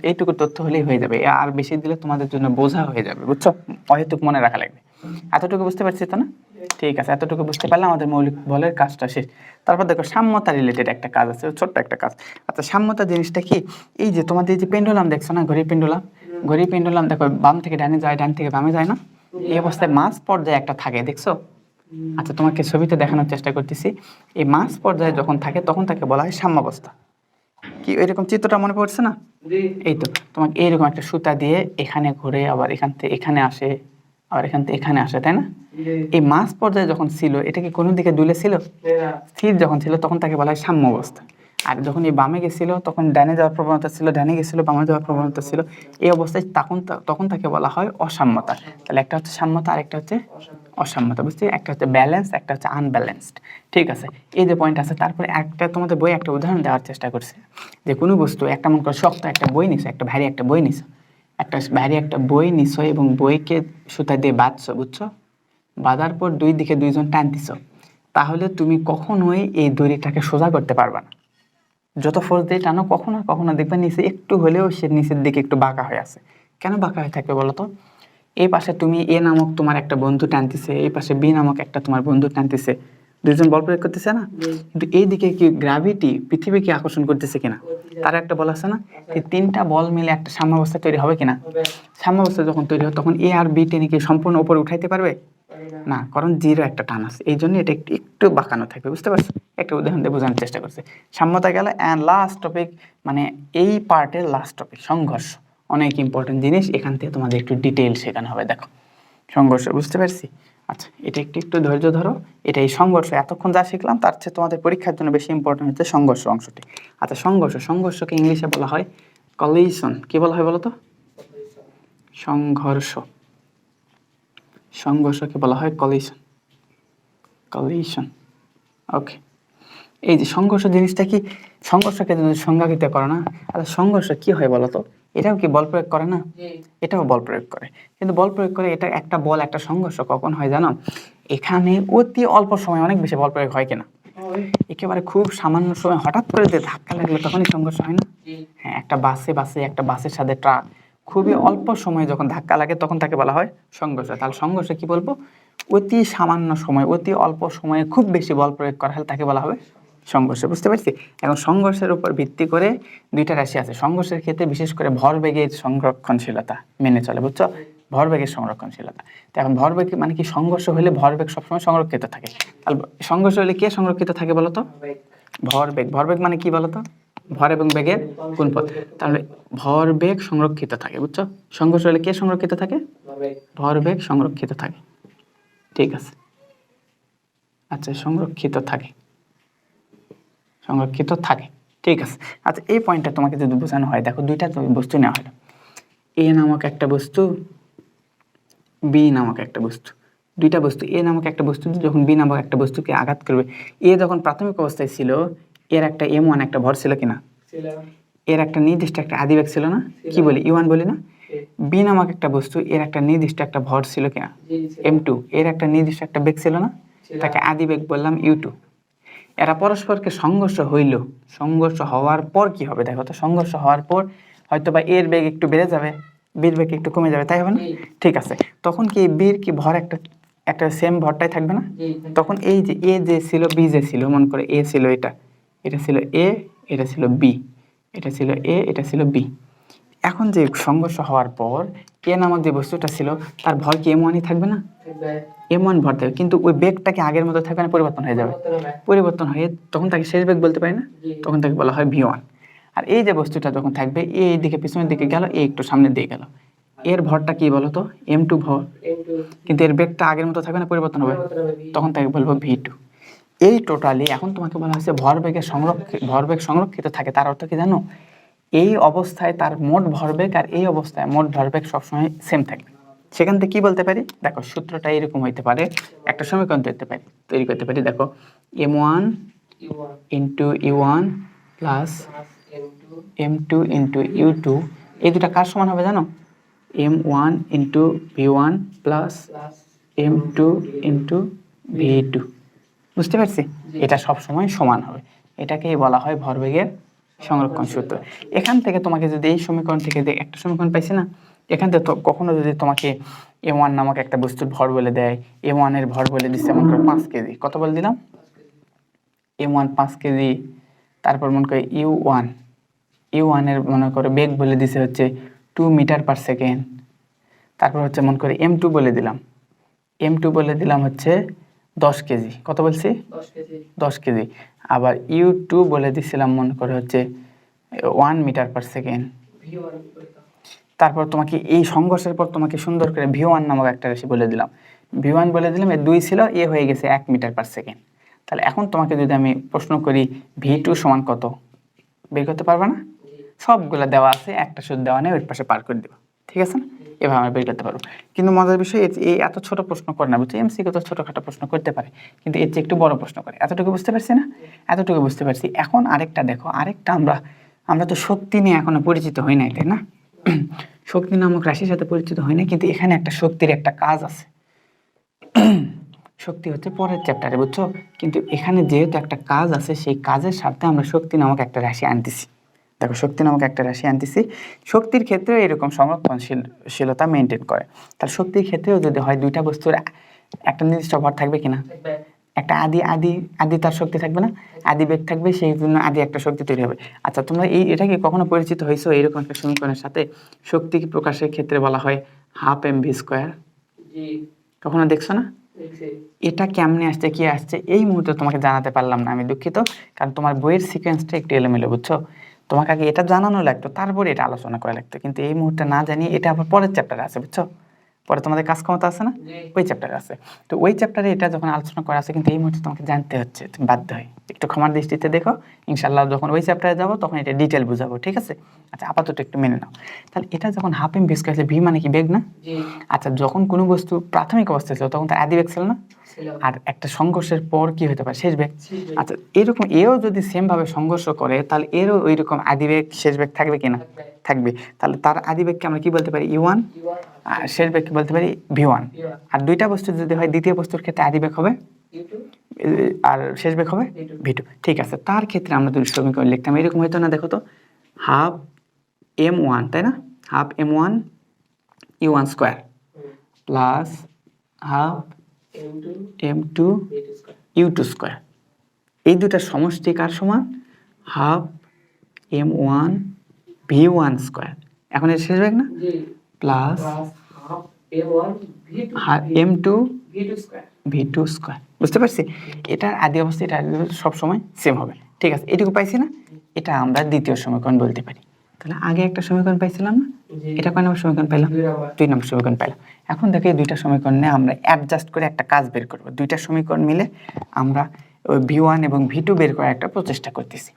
A: এইটুকু তথ্য হলেই হয়ে যাবে, আর বেশি দিলে তোমাদের জন্য বোঝা হয়ে যাবে, বুঝছো? অহেতুক মনে রাখা লাগবে। এতটুকু বুঝতে পারছি তো না? ঠিক আছে, এতটুকু বুঝতে পারলে আমাদের মৌলিক বলের কাজটা শেষ। তারপর দেখো সাম্যতা রিলেটেড একটা কাজ আছে, ছোট্ট একটা কাজ। আচ্ছা সাম্যতা জিনিসটা কি? এই যে তোমাদের এই যে পেন্ডুলাম দেখছো না, ঘড়ির পেন্ডুলাম, ঘড়ির পেন্ডুলাম দেখো বাম থেকে ডানে যায়, ডান থেকে বামে যায় না? এই অবস্থায় মাঝ পর্যায়ে একটা থাকে, দেখছো? আচ্ছা তোমাকে ছবিতে দেখানোর চেষ্টা করতেছি। এই মাঝ পর্যায়ে যখন থাকে, তখন তাকে বলা হয় সাম্যাবস্থা। কি এরকম চিত্রটা মনে পড়ছে না? এই তো তোমাকে এইরকম একটা সুতা দিয়ে এখানে ঘুরে, আবার এখান থেকে এখানে আসে, আবার এখান থেকে এখানে আসে, তাই না? এই মাঝ পর্যায়ে যখন ছিল, এটা কি কোনো দিকে দুলে ছিল? স্থির যখন ছিল, তখন তাকে বলা হয় সাম্য অবস্থা। আর যখন এই বামে গেছিল, তখন ডানে যাওয়ার প্রবণতা ছিল, ডানে গেছিল বামে যাওয়ার প্রবণতা ছিল। এই অবস্থায় তখন তাকে বলা হয় অসাম্যতা। তাহলে একটা হচ্ছে সাম্যতা, আর একটা হচ্ছে অসাম্যতা, বুঝছি? একটা হচ্ছে ব্যালেন্স, একটা হচ্ছে আনব্যালেন্সড। ঠিক আছে, এই যে পয়েন্ট আছে। তারপরে একটা তোমাদের বই একটা উদাহরণ দেওয়ার চেষ্টা করছে, যে কোনো বস্তু একটা মনে করো শক্ত একটা বই নিছো, একটা ভারী একটা বই নিছো, একটা ভারী একটা বই নিছো, এবং বইকে সুতা দিয়ে বাঁধছো, বুঝছো? বাঁধার পর দুই দিকে দুইজন টানতেছ, তাহলে তুমি কখনোই এই দড়িটাকে সোজা করতে পারবে না। যত ফোর্স দিয়ে টানো, কখনো কখনো দেখবে নিচে একটু হলেও সে নিচের দিকে একটু বাঁকা হয়ে আছে। কেন বাঁকা হয়ে থাকবে বলো তো? এই পাশে তুমি এ নামক তোমার একটা বন্ধু টানতেছে, এই পাশে বি নামক একটা তোমার বন্ধু টানতেছে, দুইজন বল প্রয়োগ করতেছে না? কিন্তু এইদিকে কি গ্র্যাভিটি, পৃথিবীকে আকর্ষণ করতেছে কিনা? তার একটা বল আছে না? এই তিনটা বল মিলে একটা সাম্যাবস্থা তৈরি হবে কিনা? সাম্যাবস্থা যখন তৈরি হয়, তখন এ আর বি টেনে কি সম্পূর্ণ উপরে উঠাইতে পারবে না? কারণ জিরো একটা টান আছে, এই জন্য এটা একটু একটু বাঁকানো থাকবে, বুঝতে পারছো? একটা উদাহরণ দিয়ে বোঝানোর চেষ্টা করছে। সাম্যতা গেল। অ্যান্ড লাস্ট টপিক, মানে এই পার্টের লাস্ট টপিক, সংঘর্ষ। অনেক ইম্পর্টেন্ট জিনিস, এখান থেকে তোমাদের একটু ডিটেইল শেখানো হবে। দেখো সংঘর্ষ, বুঝতে পারছি? আচ্ছা এটা একটু একটু ধৈর্য ধরো। এটা এই সংঘর্ষ, এতক্ষণ যা শিখলাম তার চেয়ে তোমাদের পরীক্ষার জন্য বেশি ইম্পর্টেন্ট হচ্ছে সংঘর্ষ অংশটি। আচ্ছা সংঘর্ষকে ইংলিশে বলা হয় কলিশন। কি বলা হয় বলো তো? সংঘর্ষ। সংঘর্ষকে বলা হয় কলিশন। কলিশন, ওকে। এই যে সংঘর্ষ জিনিসটা কি, সংঘর্ষকে যদি সংজ্ঞায়িত করো না, আচ্ছা সংঘর্ষ কি হয় বলো তো? এটাও কি বল প্রয়োগ করে না? এটাও বল প্রয়োগ করে, কিন্তু বল প্রয়োগ করে এটা একটা বল, একটা সংঘর্ষ কখন হয় জানো? এখানে অতি অল্প সময় অনেক বেশি বল প্রয়োগ হয় কিনা? একেবারে খুব সামান্য সময় হঠাৎ করে যে ধাক্কা লাগলো, তখনই সংঘর্ষ হয় না? হ্যাঁ, একটা বাসের সাথে ট্রাক, খুবই অল্প সময়ে যখন ধাক্কা লাগে, তখন তাকে বলা হয় সংঘর্ষ। তাহলে সংঘর্ষ কি বলবো? অতি সামান্য সময়, অতি অল্প সময়ে খুব বেশি বল প্রয়োগ করা হলে তাকে বলা হবে সংঘর্ষ, বুঝতে পারছি? এখন সংঘর্ষের উপর ভিত্তি করে দুইটা রাশি আছে। সংঘর্ষের ক্ষেত্রে বিশেষ করে ভরবেগের সংরক্ষণশীলতা মেনে চলে, বুঝছো? ভরবেগের সংরক্ষণশীলতা। তো এখন ভরবেগ মানে কি, সংঘর্ষ হলে ভরবেগ সবসময় সংরক্ষিত থাকে। তাহলে সংঘর্ষ হলে কে সংরক্ষিত থাকে বলতো? ভরবেগ। ভরবেগ মানে কি বলতো? ভর এবং বেগের গুণফল। তাহলে ভরবেগ সংরক্ষিত থাকে, বুঝছো? সংঘর্ষ হলে কে সংরক্ষিত থাকে? ভরবেগ সংরক্ষিত থাকে। ঠিক আছে, আচ্ছা, সংরক্ষিত থাকে, সংরক্ষিত থাকে, ঠিক আছে। আচ্ছা, এই পয়েন্টটা তোমাকে যদি বোঝানো হয়, দেখো দুইটা বস্তু নেওয়া হলো, এ নামক একটা বস্তু, বি নামক একটা বস্তু। দুইটা বস্তু, এ নামক একটা বস্তু যখন বি নামক একটা বস্তুকে আঘাত করবে, এ যখন প্রাথমিক অবস্থায় ছিল, এর একটা m1 একটা ভর ছিল কিনা? এর একটা নির্দিষ্ট একটা আদিবেগ ছিল না? কি বলি, u1 বলি না? বি নামক একটা বস্তু, এর একটা নির্দিষ্ট একটা ভর ছিল কিনা? m2। এর একটা নির্দিষ্ট একটা বেগ ছিল না? তাকে আদিবেগ বললাম u2। এরা পরস্পরকে সংঘর্ষ হইল, সংঘর্ষ হওয়ার পর কি হবে দেখো তো? সংঘর্ষ হওয়ার পর হয়তো বা এর বেগ একটু বেড়ে যাবে, বির বেগ একটু কমে যাবে, তাই হবে না? ঠিক আছে, তখন কি বির কি ভর একটা একটা সেম ভরটাই থাকবে না? তখন এই যে এ যে ছিল, বি যে ছিল, মনে করে এ ছিল এটা, এটা ছিল এ, এটা ছিল বি, এটা ছিল এ, এটা ছিল বি। এখন যে সংঘর্ষ হওয়ার পর এ নামক যে বস্তুটা ছিল, তার ভর কি m1ই থাকবে না? m1 ভর থাকবে, কিন্তু ওই বেগটাকে আগের মতো থাকবে না, পরিবর্তন হয়ে যাবে। পরিবর্তন হয়ে তখন তাকে শেষ বেগ বলতে পারি না? তখন তাকে বলা হয় v1। আর এই যে বস্তুটা যখন থাকবে, এ এই দিকে পিছনের দিকে গেল, এ একটু সামনের দিকে গেল, এর ভরটা কি বলতো? m2 ভর, কিন্তু এর বেগটা আগের মতো থাকবে না, পরিবর্তন হবে, তখন তাকে বলবো v2। এই টোটালি এখন তোমাকে বলা হয়েছে ভরবেগ সংরক্ষিত থাকে। তার অর্থ কি জানো? এই অবস্থায় তার মোট ভরবেগ আর এই অবস্থায় মোট ভরবেগ সবসময় সেম থাকবে। সেখান থেকে কি বলতে পারি দেখো, সূত্রটা এরকম হইতে পারে, একটা সমীকরণ তৈরি করতে পারি। দেখো, m1 into u1 plus m2 into u2, এই দুটা কার সমান হবে জানো? m1 into v1 plus m2 into v2। বুঝতে পারছি? এটা সবসময় সমান হবে। এটাকেই বলা হয় ভরবেগের সংরক্ষণ সূত্র। এখান থেকে তোমাকে যদি এই সমীকরণ থেকে একটা সমীকরণ পাইছি না, এখান থেকে কখনো যদি তোমাকে m1 নামক একটা বস্তুর ভর বলে দেয়, m1 এর ভর বলে দিচ্ছে মনে করো 5 কেজি, কত বলে দিলাম? m1 5 KG. তারপর মনে করে u1 এর মনে করো বেগ বলে দিছে হচ্ছে 2 মিটার পার সেকেন্ড। তারপর হচ্ছে মনে করে m2 বলে দিলাম হচ্ছে 10 কেজি। কত বলছি? 10 কেজি। আবার u2 বলে দিছিলাম মনে করে হচ্ছে 1 মিটার পার সেকেন্ড। তারপর তোমাকে এই সংঘর্ষের পর তোমাকে সুন্দর করে v1 নামক একটা রাশি বলে দিলাম, v1 বলে দিলাম, এর 2 ছিল, এ হয়ে গেছে 1 মিটার পার সেকেন্ড। তাহলে এখন তোমাকে যদি আমি প্রশ্ন করি v2 সমান কত, বের করতে পারবে না? সবগুলো দেওয়া আছে, একটা শুধু দেওয়া নেই, ওই পাশে পার করে দেবো, ঠিক আছে না? এভাবে আমরা বের করতে পারবো। কিন্তু মজার বিষয় এই এত ছোট প্রশ্ন করে না, বুঝছি? এমসিকিউ তো ছোটখাটো প্রশ্ন করতে পারে, কিন্তু এর চেয়ে একটু বড় প্রশ্ন করে। এতটুকু বুঝতে পারছি না? এতটুকু বুঝতে পারছি। এখন আরেকটা দেখো, আরেকটা আমরা তো শক্তি নিয়ে এখনো পরিচিত হই নাই, তাই না? শক্তি নামক রাশির সাথে পরিচিত হই না, কিন্তু এখানে একটা শক্তির একটা কাজ আছে। শক্তি হচ্ছে পরের চ্যাপ্টারে, বুঝছো? কিন্তু এখানে যেহেতু একটা কাজ আছে, সেই কাজের সাথে আমরা শক্তি নামক একটা রাশি আনতেছি। দেখো, শক্তি নামক একটা রাশি আনতেছি, শক্তির ক্ষেত্রেও এরকম সংরক্ষণশীলতা মেনটেন করে। তার শক্তির ক্ষেত্রেও যদি হয়, দুইটা বস্তুর একটা নির্দিষ্ট ভর থাকবে কিনা, একটা আদি তার শক্তি থাকবে না, আদি বেগ থাকবে, সেই জন্য আদি একটা শক্তি তৈরি হবে। আচ্ছা, তোমরা এটা কি কখনো পরিচিত হয়েছো এরকম একটা সমীকরণের সাথে? শক্তি প্রকাশের ক্ষেত্রে বলা হয় হাফ mv²। কখনো দেখছো না? এটা কেমনে আসছে, কি আসছে, এই মুহূর্তে তোমাকে জানাতে পারলাম না, আমি দুঃখিত, কারণ তোমার বইয়ের সিকোয়েন্সটা একটু এলোমেলো, বুঝছো? তোমাকে আগে এটা জানানো লাগতো, তারপরে এটা আলোচনা করা লাগতো, কিন্তু এই মুহূর্তে না জানিয়ে এটা আবার পরের চ্যাপ্টারে আছে, বুঝছো? পরে তোমাদের কাজ ক্ষমতা আছে না, ওই চ্যাপ্টারে আছে। তো ওই চ্যাপ্টারে এটা যখন আলোচনা করা আছে, কিন্তু এই মুহূর্তে তোমাকে জানতে হচ্ছে, তুমি বাধ্য হয় একটু ক্ষমার দৃষ্টিতে দেখো। ইনশাল্লাহ যখন ওই চ্যাপ্টারে যাবো তখন এটা ডিটেল বুঝাবো, ঠিক আছে? আচ্ছা, আপাতত একটু মেনে নাও। তাহলে এটা যখন হাফ mv² আছে, ভি মানে কি, বেগ না? আচ্ছা, যখন কোনো বস্তু প্রাথমিক অবস্থায় ছিল তখন তার আদি বেগ ছিল না? আর একটা সংঘর্ষের পর কি হতে পারে, শেষ বেগ। আচ্ছা, এরকম এও যদি সেম ভাবে সংঘর্ষ করে, তাহলে এরও ওই রকম আদি বেগ শেষ বেগ থাকবে কিনা? থাকবে। তাহলে তার আদি বেগকে আমরা কি বলতে পারি, u1, আর শেষ বেগকে বলতে পারি v1। আর দুইটা বস্তু যদি হয়, দ্বিতীয় বস্তুর ক্ষেত্রে আদি বেগ হবে আর শেষ বেগ হবে v2। ঠিক আছে, তার ক্ষেত্রে আমরা দুই সমীকরণ লিখতাম, এরকম হইতো না? দেখো তো, হাফ m1, তাই না? Half m1 u1² plus half m2 u2²। এই দুটার সমষ্টি কার সমান? Half m1 v1 square. এখন এটা শেষ হবে না?
B: G
A: plus
B: plus half m1
A: m2
B: v2 square.
A: v2 square. বুঝতে পারছি? এটার আদি অবস্থা এটা সব সময় সেম হবে। ঠিক আছে, এটুকু পাইছি না? এটা আমরা দ্বিতীয় সমীকরণ বলতে পারি। তাহলে আগে একটা সমীকরণ পাইছিলাম না?
B: জি
A: এটা কয় নম্বর সমীকরণ পাইলাম?
B: 2 নাম্বার।
A: 2 নম্বর সমীকরণ পাইলাম। এখন দেখো এই দুইটা সমীকরণে আমরা অ্যাডজাস্ট করে একটা কাজ বের করব। দুইটা সমীকরণ মিলে আমরা ওই v1 এবং v2 বের করার একটা প্রচেষ্টা করতেছি।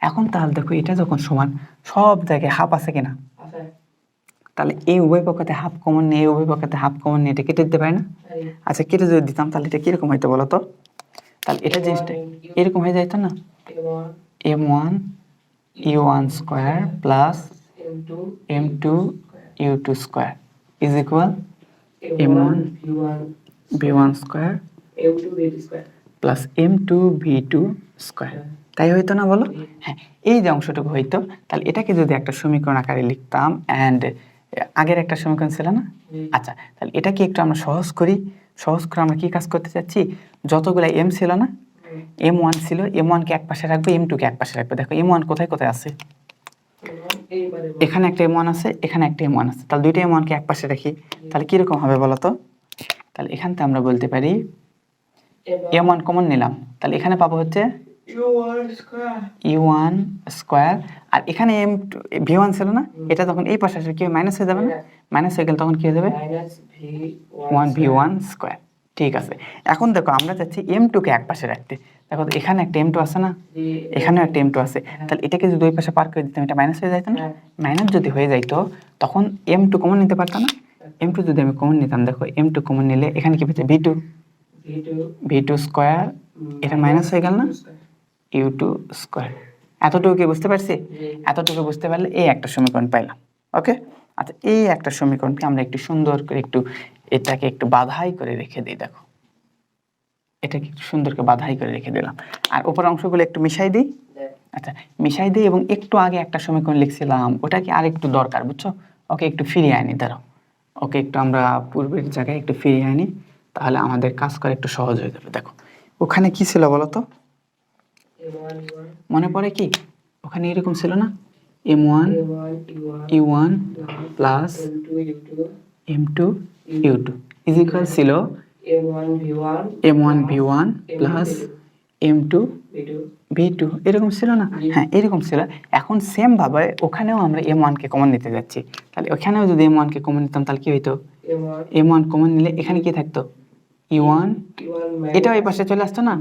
A: এখন তাহলে দেখো এটা যখন সমান, সব জায়গায় হাফ আছে কিনা?
B: আছে
A: তাহলে এই উভয় পক্ষতে হাফ কমন নিয়ে এই উভয় পক্ষতে হাফ কমন নিয়ে এটা কেটে দিতে পারি না?
B: এই
A: আচ্ছা, কেটে যদি দিতাম তাহলে এটা কিরকম হইতো বলো তো? তাহলে এটা জিনিসটা এরকম হয়ে যাইতো না?
B: m1
A: m1 u1 square plus
B: m2
A: m2 u2 square is equal
B: m1 v1
A: v1 square
B: m2 v2 square.
A: Plus m2 v2 square. তাই হইতো না বলো? হ্যাঁ, এই যে অংশটুকু হইতো, তাহলে এটাকে যদি একটা সমীকরণ আকারে লিখতাম অ্যান্ড আগের একটা সমীকরণ ছিল না? আচ্ছা, তাহলে এটাকে একটু আমরা সহজ করি। সহজ করে আমরা কি কাজ করতে চাচ্ছি? যতগুলা m ছিল না, m1 ছিল, m1 কে এক পাশে রাখবো, m2 কে এক পাশে রাখবো। দেখো m1 কোথায় কোথায় আছে?
B: এইবারে
A: এখানে একটা m1 আছে, এখানে একটা m1 আছে। তাহলে দুইটা m1 কে এক পাশে রাখি, তাহলে কিরকম হবে বলো তো? তাহলে এখান থেকে আমরা বলতে পারি m1 কমন নিলাম, তাহলে এখানে পাবো হচ্ছে
B: u1 স্কয়ার
A: u1 স্কয়ার। আর এখানে v1 ছিল না, এটা তখন এই পাশে আসলে কি মাইনাস হয়ে যাবে না? মাইনাস হয়ে গেলে তখন কি হয়ে যাবে?
B: Minus
A: 1 v1 square. ঠিক আছে, এখন দেখো আমরা চাচ্ছি m2 কে এক পাশে রাখতে। দেখো তো এখানে একটা m2 আছে না, এখানেও একটা m2 আছে। তাহলে এটাকে যদি দুই পাশে পার করে দিতাম এটা মাইনাস হয়ে যাইতো না? মাইনাস যদি হয়ে যাইতো তখন m2 কমন নিতে পারতাম না? m2 যদি আমি কমন নিতাম, দেখো m2 কমন নিলে এখানে কি পেয়েছে? v2 v2 স্কয়ার, এটা মাইনাস হয়ে গেল না? u2 square. এতটুকু কি বুঝতে পারছি? এতটুকু বুঝতে পারলে এই একটা সমীকরণ পাইলাম। ওকে, আচ্ছা, এই একটা সমীকরণকে আমরা একটু সুন্দর করে একটু এটাকে একটু বাধাই করে রেখে দিই। দেখো এটাকে একটু সুন্দর করে বাধাই করে রেখে দিলাম, আর উপর অংশগুলো একটু মিশাই দিই। আচ্ছা, মিশাই দিই। এবং একটু আগে একটা সমীকরণ লিখছিলাম, ওটা কি আর একটু দরকার, বুঝছো? ওকে একটু ফিরিয়ে আনি, দাঁড়াও। ওকে একটু আমরা পূর্বের জায়গায় একটু ফিরিয়ে আনি, তাহলে আমাদের কাজ করা একটু সহজ হয়ে যাবে। দেখো ওখানে কি ছিল বলো তো? মনে পড়ে কি? ওখানে এরকম ছিল না? m1 u1 plus m2 u2 is equal ছিল m1 v1 plus m2 v2। এরকম ছিল না? হ্যাঁ, এরকম ছিল। এখন সেম ভাবে ওখানেও আমরা m1 কে কমন নিতে যাচ্ছি। তাহলে ওখানেও যদি m1 কে কমন নিতাম তাহলে কি হইতো? m1 কমন নিলে এখানে কি থাকতো? u1, এটাও এই পাশে চলে আসতো না?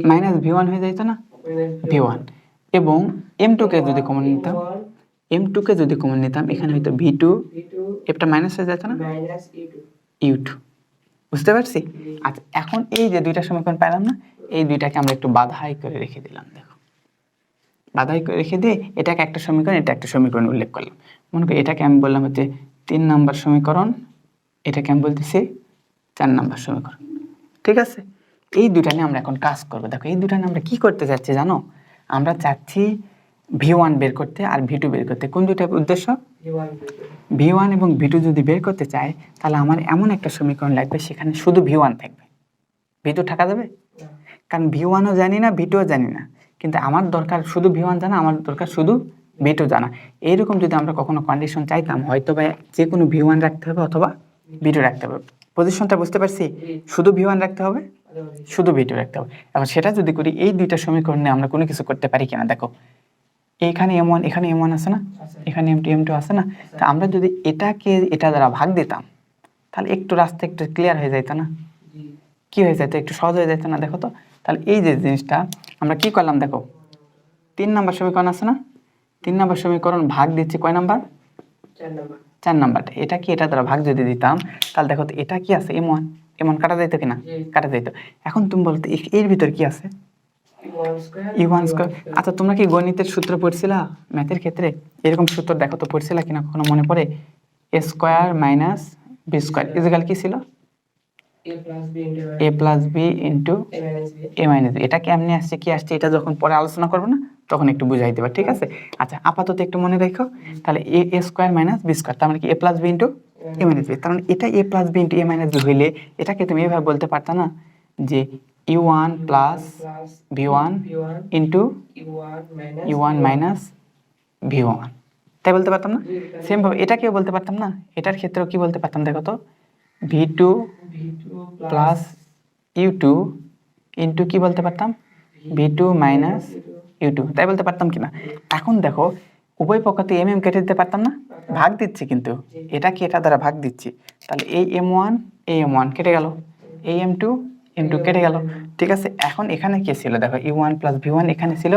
A: মাইনাস v1 হয়ে যাইতো না? v1। এবং m2 কে যদি কমন নিতাম, m2 কে যদি কমন নিতাম এখানে হয়তো v2, এটা মাইনাস হয়ে যেত না? u2। বুঝতে পারছি? আচ্ছা, এখন এই যে দুইটা সমীকরণ পেলাম না, এই দুইটাকে আমরা একটু বাধাই করে রেখে দিলাম। দেখো বাধাই করে রেখে দিয়ে এটাকে একটা সমীকরণ, এটা একটা সমীকরণ উল্লেখ করলাম। মনে করি এটাকে আমি বললাম হচ্ছে 3 নাম্বার সমীকরণ, এটাকে আমি বলতেছি 4 নাম্বার সমীকরণ। ঠিক আছে, এই দুটা নিয়ে আমরা এখন কাজ করবো। দেখো এই দুটা নিয়ে আমরা কি করতে চাচ্ছি জানো? আমরা চাচ্ছি v1 বের করতে আর v2 বের করতে। কোন দুইটা উদ্দেশ্য? v1 এবং v2 যদি বের করতে চাই তাহলে আমার এমন একটা সমীকরণ লাগবে সেখানে শুধু v1 থাকবে, v2 থাকা যাবে? কারণ v1ও জানি না, v2ও জানি না, কিন্তু আমার দরকার শুধু v1 জানা, আমার দরকার শুধু v2 জানা। এইরকম যদি আমরা কখনো কন্ডিশন চাইতাম, হয়তো বা যে কোনো v1 রাখতে হবে অথবা v2 রাখতে হবে। পজিশনটা বুঝতে পারছি? শুধু v1 রাখতে হবে, শুধু v2 রাখতে হবে। এখন সেটা যদি করি, এই দুইটা সমীকরণে আমরা কোনো কিছু করতে পারি কিনা দেখো। এইখানে m1, এখানে m1 আছে না, এখানে m2 m2 আছে না? তা আমরা যদি এটাকে এটা দ্বারা ভাগ দিতাম তাহলে একটু রাস্তা একটু ক্লিয়ার হয়ে যাইতো না? কি হয়ে যেত? একটু সহজ হয়ে যেত না? দেখো তো, তাহলে এই যে জিনিসটা আমরা কি করলাম দেখো, 3 নাম্বার সমীকরণ আছে না? 3 নাম্বার সমীকরণ ভাগ দিচ্ছি কয় নাম্বার? 4 নাম্বারটা। এটা কি এটা দ্বারা ভাগ যদি দিতাম তাহলে দেখো তো এটা কি আছে? m1 কাটা যাইতো কিনা? কাটা যাইতো। এখন তুমি বলতো এর ভিতর কি আছে? u1 square. আচ্ছা, তোমরা কি গণিতের সূত্র পড়ছিলা ম্যাথের ক্ষেত্রে? এরকম সূত্র দেখো তো পড়ছিলা কিনা কখনো, মনে পড়ে? a square minus b square equal কি ছিল? a plus b into a minus b। এটা কেমনে আসছে, কি আসছে, এটা যখন পরে আলোচনা করব না তখন একটু বুঝাই দেবা, ঠিক আছে? আচ্ছা, আপাতত একটু মনে রাখো। তাহলে a square minus b square, তার মানে কি a plus b into a minus b। তার মানে এটা a plus b into a minus b হইলে এটাকে তুমি এভাবে বলতে পারতা না যে u1 plus
B: plus
A: v1
B: v1
A: into
B: u1 minus
A: u1 minus v1, তাই বলতে পারতাম না?
B: জি, তাই।
A: সেম ভাবে এটাকেও বলতে পারতাম না? এটার ক্ষেত্রেও কি বলতে পারতাম দেখো তো, v2
B: v2
A: plus u2 into কি বলতে পারতাম, v2 মাইনাস u2, তাই বলতে পারতাম কিনা? এখন দেখো উভয় পক্ষতে mm কেটে দিতে পারতাম না? ভাগ দিচ্ছি কিন্তু, এটা কি এটা দ্বারা ভাগ দিচ্ছি, তাহলে এই m1 এই m1 কেটে গেল, এই m2 m2 কেটে গেল, ঠিক আছে। এখন এখানে কি ছিল দেখো, u1 প্লাস v1 এখানে ছিল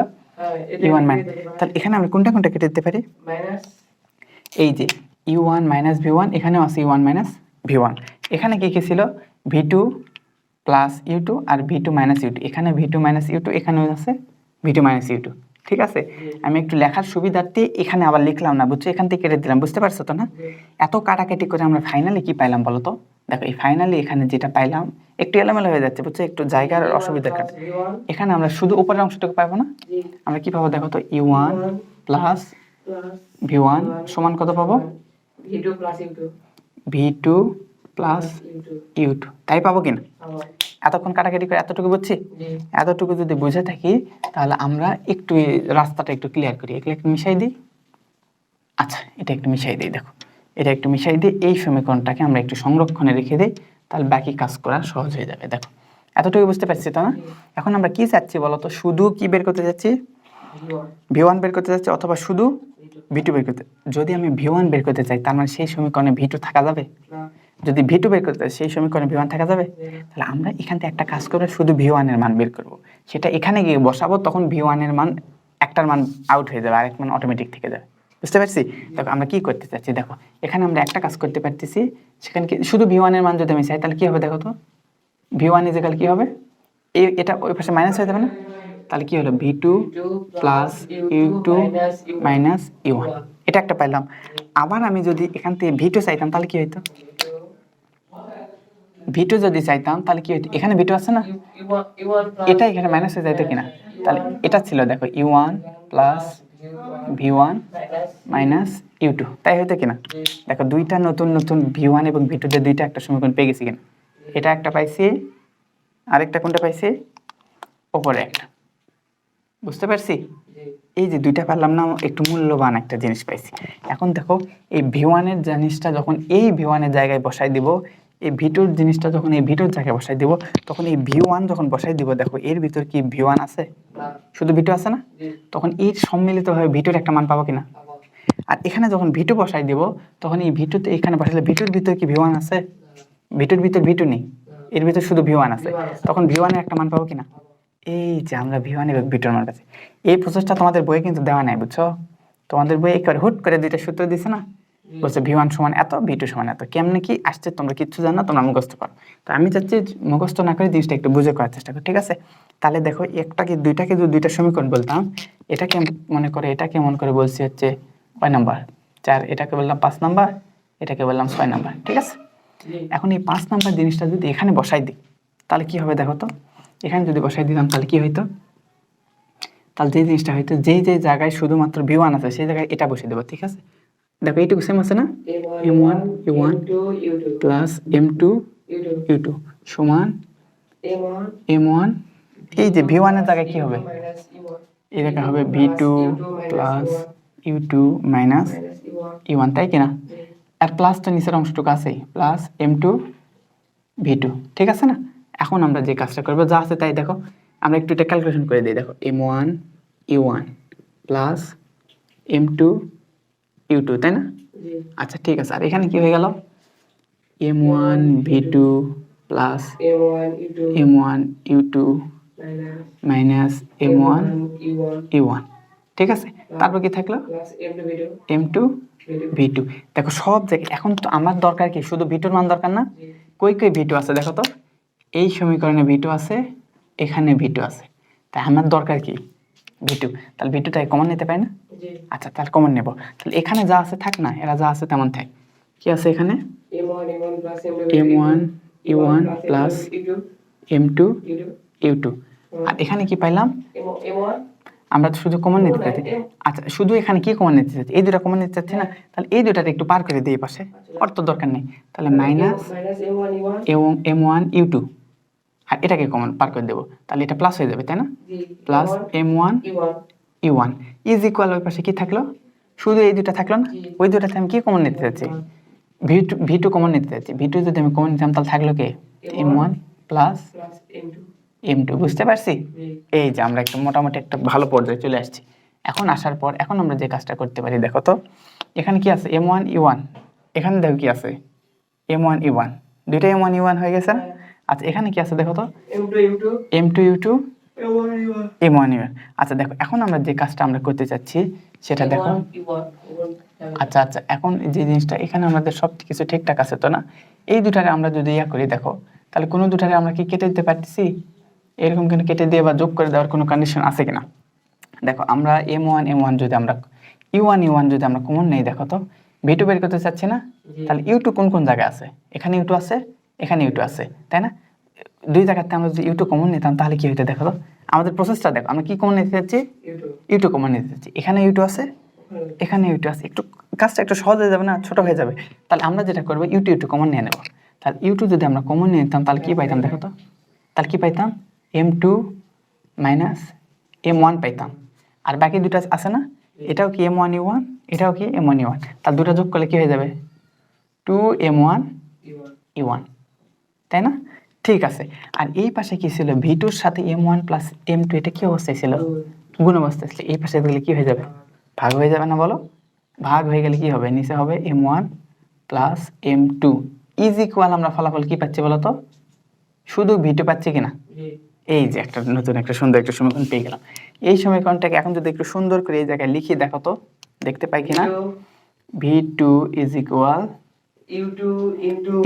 A: u1 মাইনাস, তাহলে এখানে আমরা কোনটা কোনটা কেটে দিতে পারি,
B: মাইনাস
A: এই যে u1 মাইনাস v1 এখানেও আছে u1 মাইনাস v1, এখানে কি কি ছিল v2 প্লাস u2 আর v2 মাইনাস u2, এখানে v2 মাইনাস u2 এখানেও আছে v2 মাইনাস u2, ঠিক আছে। আমি একটু লেখার সুবিধার্থে এখানে আবার লিখলাম না, বুঝছো, এখান থেকে কেটে দিলাম, বুঝতে পারছো তো না? এত কাটাকাটি করে আমরা ফাইনালি কি পাইলাম বলো তো, দেখো এই ফাইনালি এখানে যেটা পাইলাম একটু এলোমেলো হয়ে যাচ্ছে, বুঝছো, একটু জায়গার অসুবিধার কারণে এখানে আমরা শুধু উপরের অংশটুকু পাবো না, আমরা কি পাবো দেখো তো, u1 প্লাস v1 সমান কত পাবো,
B: v2 plus u2
A: v2 plus
B: u2
A: u2, তাই পাবো কিনা?
B: আবার
A: এতক্ষণ কাটাকাটি করে এতটুকু বুঝছি,
B: জি
A: এতটুকু যদি বুঝে থাকি তাহলে আমরা একটু এই রাস্তাটা একটু ক্লিয়ার করি, এগুলো একটু মিশাই দিই। আচ্ছা এটা একটু মিশাই দিই, দেখো এটা একটু মিশাই দিই, এই সমীকরণটাকে আমরা একটু সংরক্ষণে রেখে দিই, তাহলে বাকি কাজ করা সহজ হয়ে যাবে। দেখো এতটুকু বুঝতে পারছি তো না? এখন আমরা কি চাচ্ছি বলো তো, শুধু কি বের করতে যাচ্ছি,
B: v1
A: v1 বের করতে যাচ্ছি অথবা শুধু v2 বের করতে, যদি আমি v1 বের করতে চাই তার মানে সেই সমীকরণে v2 থাকা যাবে,
B: না
A: যদি v2 বের করতে চাই সেই সমীকরণে v1 থাকা যাবে, তাহলে আমরা এখান থেকে একটা কাজ করে শুধু v1 এর মান বের করব, সেটা এখানে গিয়ে বসাবো, তখন v1 এর মান একটার মান আউট হয়ে যাবে, আরেক মান অটোমেটিক থেকে যাবে, বুঝতে পারছি? দেখো আমরা কি করতে চাচ্ছি, দেখো এখানে আমরা একটা কাজ করতে পারতেছি, সেখানে কি শুধু v1 এর মান যদি আমি চাই তাহলে কি হবে দেখো তো, v1 ইজিক্যাল কি হবে, এটা ওই পাশে মাইনাস হয়ে যাবে না, তাহলে কি হলো v2 plus u2 minus u1, এটা একটা পাইলাম। আবার আমি যদি এখান থেকে v2 চাইতাম তাহলে কি হইতো, v2 যদি চাইতাম তাহলে কি হইতো, এখানে v2 আছে না,
B: u1 plus
A: এটা এখানে মাইনাস হয়ে যাইতো কিনা, তাহলে এটা ছিল দেখো u1 plus v1 minus u2, তাই হইতো কিনা? দেখো দুইটা নতুন নতুন v1 এবং v2 যে দুইটা একটা সমীকরণ পেয়ে গেছি কিনা, এটা একটা পাইছি, আরেকটা কোনটা পাইছি, উপরে একটা, বুঝতে পারছি? এই যে দুইটা পারলাম না, একটু মূল্যবান একটা জিনিস পাইছি। এখন দেখো এই v1 এর জিনিসটা যখন এই v1 এর জায়গায় বসাই দিব, এই v2 এর জিনিসটা যখন এই v2 এর জায়গায় বসাই দিব, তখন এই v1 যখন বসাই দিব, দেখো এর ভিতর কি v1 আছে, শুধু v2 আছে না, তখন এর সম্মিলিতভাবে v2 এর একটা মান পাবো কিনা, আর এখানে যখন v2 বসাই দিব তখন এই v2 তে এখানে বসাইলে v2 এর ভিতর কি v1 আছে, v2 এর ভিতর v2 নেই, এর ভিতর শুধু v1 আছে, তখন v1 এর একটা মান পাবো কিনা, এই যে আমরা v1 এবং v2 এর মান পাচ্ছি। এই প্রসেসটা তোমাদের বইয়ে কিন্তু দেওয়া নাই, বুঝছো, তোমাদের বইয়ে একবার হুট করে দুইটা সূত্র দিছে না, বলছে v1 সমান এত, v2 সমান এত, কেমনে কি আসছে তোমরা কিচ্ছু জানো না, তোমরা মুখস্থ করো। তো আমি চাচ্ছি মুখস্থ না করে জিনিসটা একটু বুঝে করার চেষ্টা করো, ঠিক আছে? তাহলে দেখো একটাকে দুইটাকে যদি দুইটা সমীকরণ বলতাম, এটাকে মনে করে এটাকে মনে করে বলছি হচ্ছে কয় নাম্বার 4, এটাকে বললাম 5 নাম্বার, এটাকে বললাম 6 নাম্বার, ঠিক আছে। এখন এই 5 নাম্বার জিনিসটা যদি এখানে বসাই দিই তাহলে কি হবে দেখো তো, এখানে যদি বসাই দিতাম তাহলে কি হইতো, তাহলে যে জিনিসটা হইতো, যেই যেই জায়গায় শুধুমাত্র v1 আছে সেই জায়গায় এটা বসিয়ে দেবো, ঠিক আছে। দেখো এইটুকু সেম আছে না, m1 u1 plus m2 u2 সমান m1, এই যে v1 এর জায়গায় কি হবে, এই জায়গায় হবে v2 plus u2 minus u1, তাই কিনা? আর প্লাস তো নিচের অংশটুকু আছেই, প্লাস m2 v2, ঠিক আছে না? এখন আমরা যে কাজটা করবো যা আছে তাই, দেখো আমরা একটু এটা ক্যালকুলেশন করে দিই, দেখো m1 u1 plus m2 u2, তাই না? আচ্ছা ঠিক আছে, আর এখানে কি হয়ে গেল, m1 v2 plus m1 u2 minus m1 u1, ঠিক আছে। তারপর কি থাকলো m2 v2, দেখো সব জায়গায় এখন তো আমার দরকার কি, শুধু v2 এর মান দরকার না, কই কই v2 আছে দেখো তো, এই সমীকরণে v2 আছে, এখানে v2 আছে, তাই আমার দরকার কি v2, তাহলে v2টাকে কমন নিতে পারি না, আচ্ছা তাহলে কমন নেব, তাহলে এখানে যা আছে থাক না, এরা যা আছে তেমন থাক, কি আছে এখানে m1 u1 plus m2 u2, আর এখানে কি পাইলাম, আমরা তো শুধু কমন নিতে চাচ্ছি, আচ্ছা শুধু এখানে কি কমন নিতে চাচ্ছি, এই দুটো কমন নিতে চাচ্ছি না, তাহলে এই দুটাতে একটু পার করে দিই পাশে, অত দরকার নেই, তাহলে মাইনাস এবং m1 u2, আর এটাকে কমন পার করে দেবো, তাহলে এটা প্লাস হয়ে যাবে, তাই না?
B: G
A: plus m1
B: E1
A: e1 is equal ওই পাশে কি থাকলো, শুধু এই দুটো থাকলো না,
B: জি।
A: ওই দুটাতে আমি কি কমন নিতে চাচ্ছি, v2 কমন নিতে চাচ্ছি, v2 যদি আমি কমন নিতাম তাহলে থাকলো কে, m1 plus
B: plus M2
A: m2, বুঝতে পারছি?
B: জি
A: এই যে আমরা একটা মোটামুটি একটা ভালো পর্যায়ে চলে আসছি। এখন আসার পর এখন আমরা যে কাজটা করতে পারি দেখো তো, এখানে কি আছে m1 e1, এখানে দেখো কি আছে m1 e1, দুইটা m1 e1 হয়ে গেছে না? আচ্ছা এখানে কি আছে দেখো তো,
B: M2
A: m2 u2
B: M1 E1
A: m1 e1। আচ্ছা দেখো এখন আমরা যে কাজটা আমরা করতে চাচ্ছি সেটা দেখো। আচ্ছা আচ্ছা এখন যে জিনিসটা এখানে আমাদের সব কিছু ঠিকঠাক আছে তো না, এই দুটারে আমরা যদি ইয়া করি দেখো, তাহলে কোনো দুটারে আমরা কি কেটে দিতে পারতেছি, এরকম কিন্তু কেটে দিয়ে বা যোগ করে দেওয়ার কোনো কন্ডিশন আছে কিনা দেখো। আমরা m1 যদি আমরা u1 যদি আমরা কমন নেই দেখো তো, v2 বের করতে চাচ্ছি না, তাহলে u2 কোন কোন জায়গায় আছে, এখানে u2 আছে, এখানে u2 আছে, তাই না? দুই জায়গাতে আমরা যদি u2 কমন নিতাম তাহলে কি হইতো দেখো তো, আমাদের প্রসেসটা দেখো, আমরা কি কমন নিতে চাচ্ছি, u2 কমন নিতে চাচ্ছি, এখানে u2 আছে, এখানে u2 আছে, একটু কাজটা একটু সহজ হয়ে যাবে না, ছোট হয়ে যাবে। তাহলে আমরা যেটা করবো u2 কমন নিয়ে নেব, তাহলে u2 যদি আমরা কমন নিয়ে নিতাম তাহলে কি পাইতাম দেখো তো, তাহলে কি পাইতাম m2 মাইনাস m1 পাইতাম, আর বাকি দুটো আছে না, এটাও কি m1 u1, এটাও কি m1 u1, তার দুটো যোগ করলে কি হয়ে যাবে 2m1 u1, তাই না? ঠিক আছে। আর এই পাশে কি ছিল, v2 এর সাথে m1 প্লাস m2, এটা কি অবস্থায় ছিল, গুণ অবস্থায় ছিল, এই পাশে গেলে কি হয়ে যাবে, ভাগ হয়ে যাবে না বলো, ভাগ হয়ে গেলে কি হবে, নিচে হবে m1 plus m2 is equal, আমরা ফলাফল কি পাচ্ছি বলো তো, শুধু v2 পাচ্ছি কিনা, এই যে একটা নতুন একটা সুন্দর একটা সমীকরণ পেয়ে গেলাম। এই সমীকরণটাকে এখন যদি একটু সুন্দর করে এই জায়গায় লিখি দেখো তো, দেখতে পাই কিনা, v2 ইজ ইকুয়াল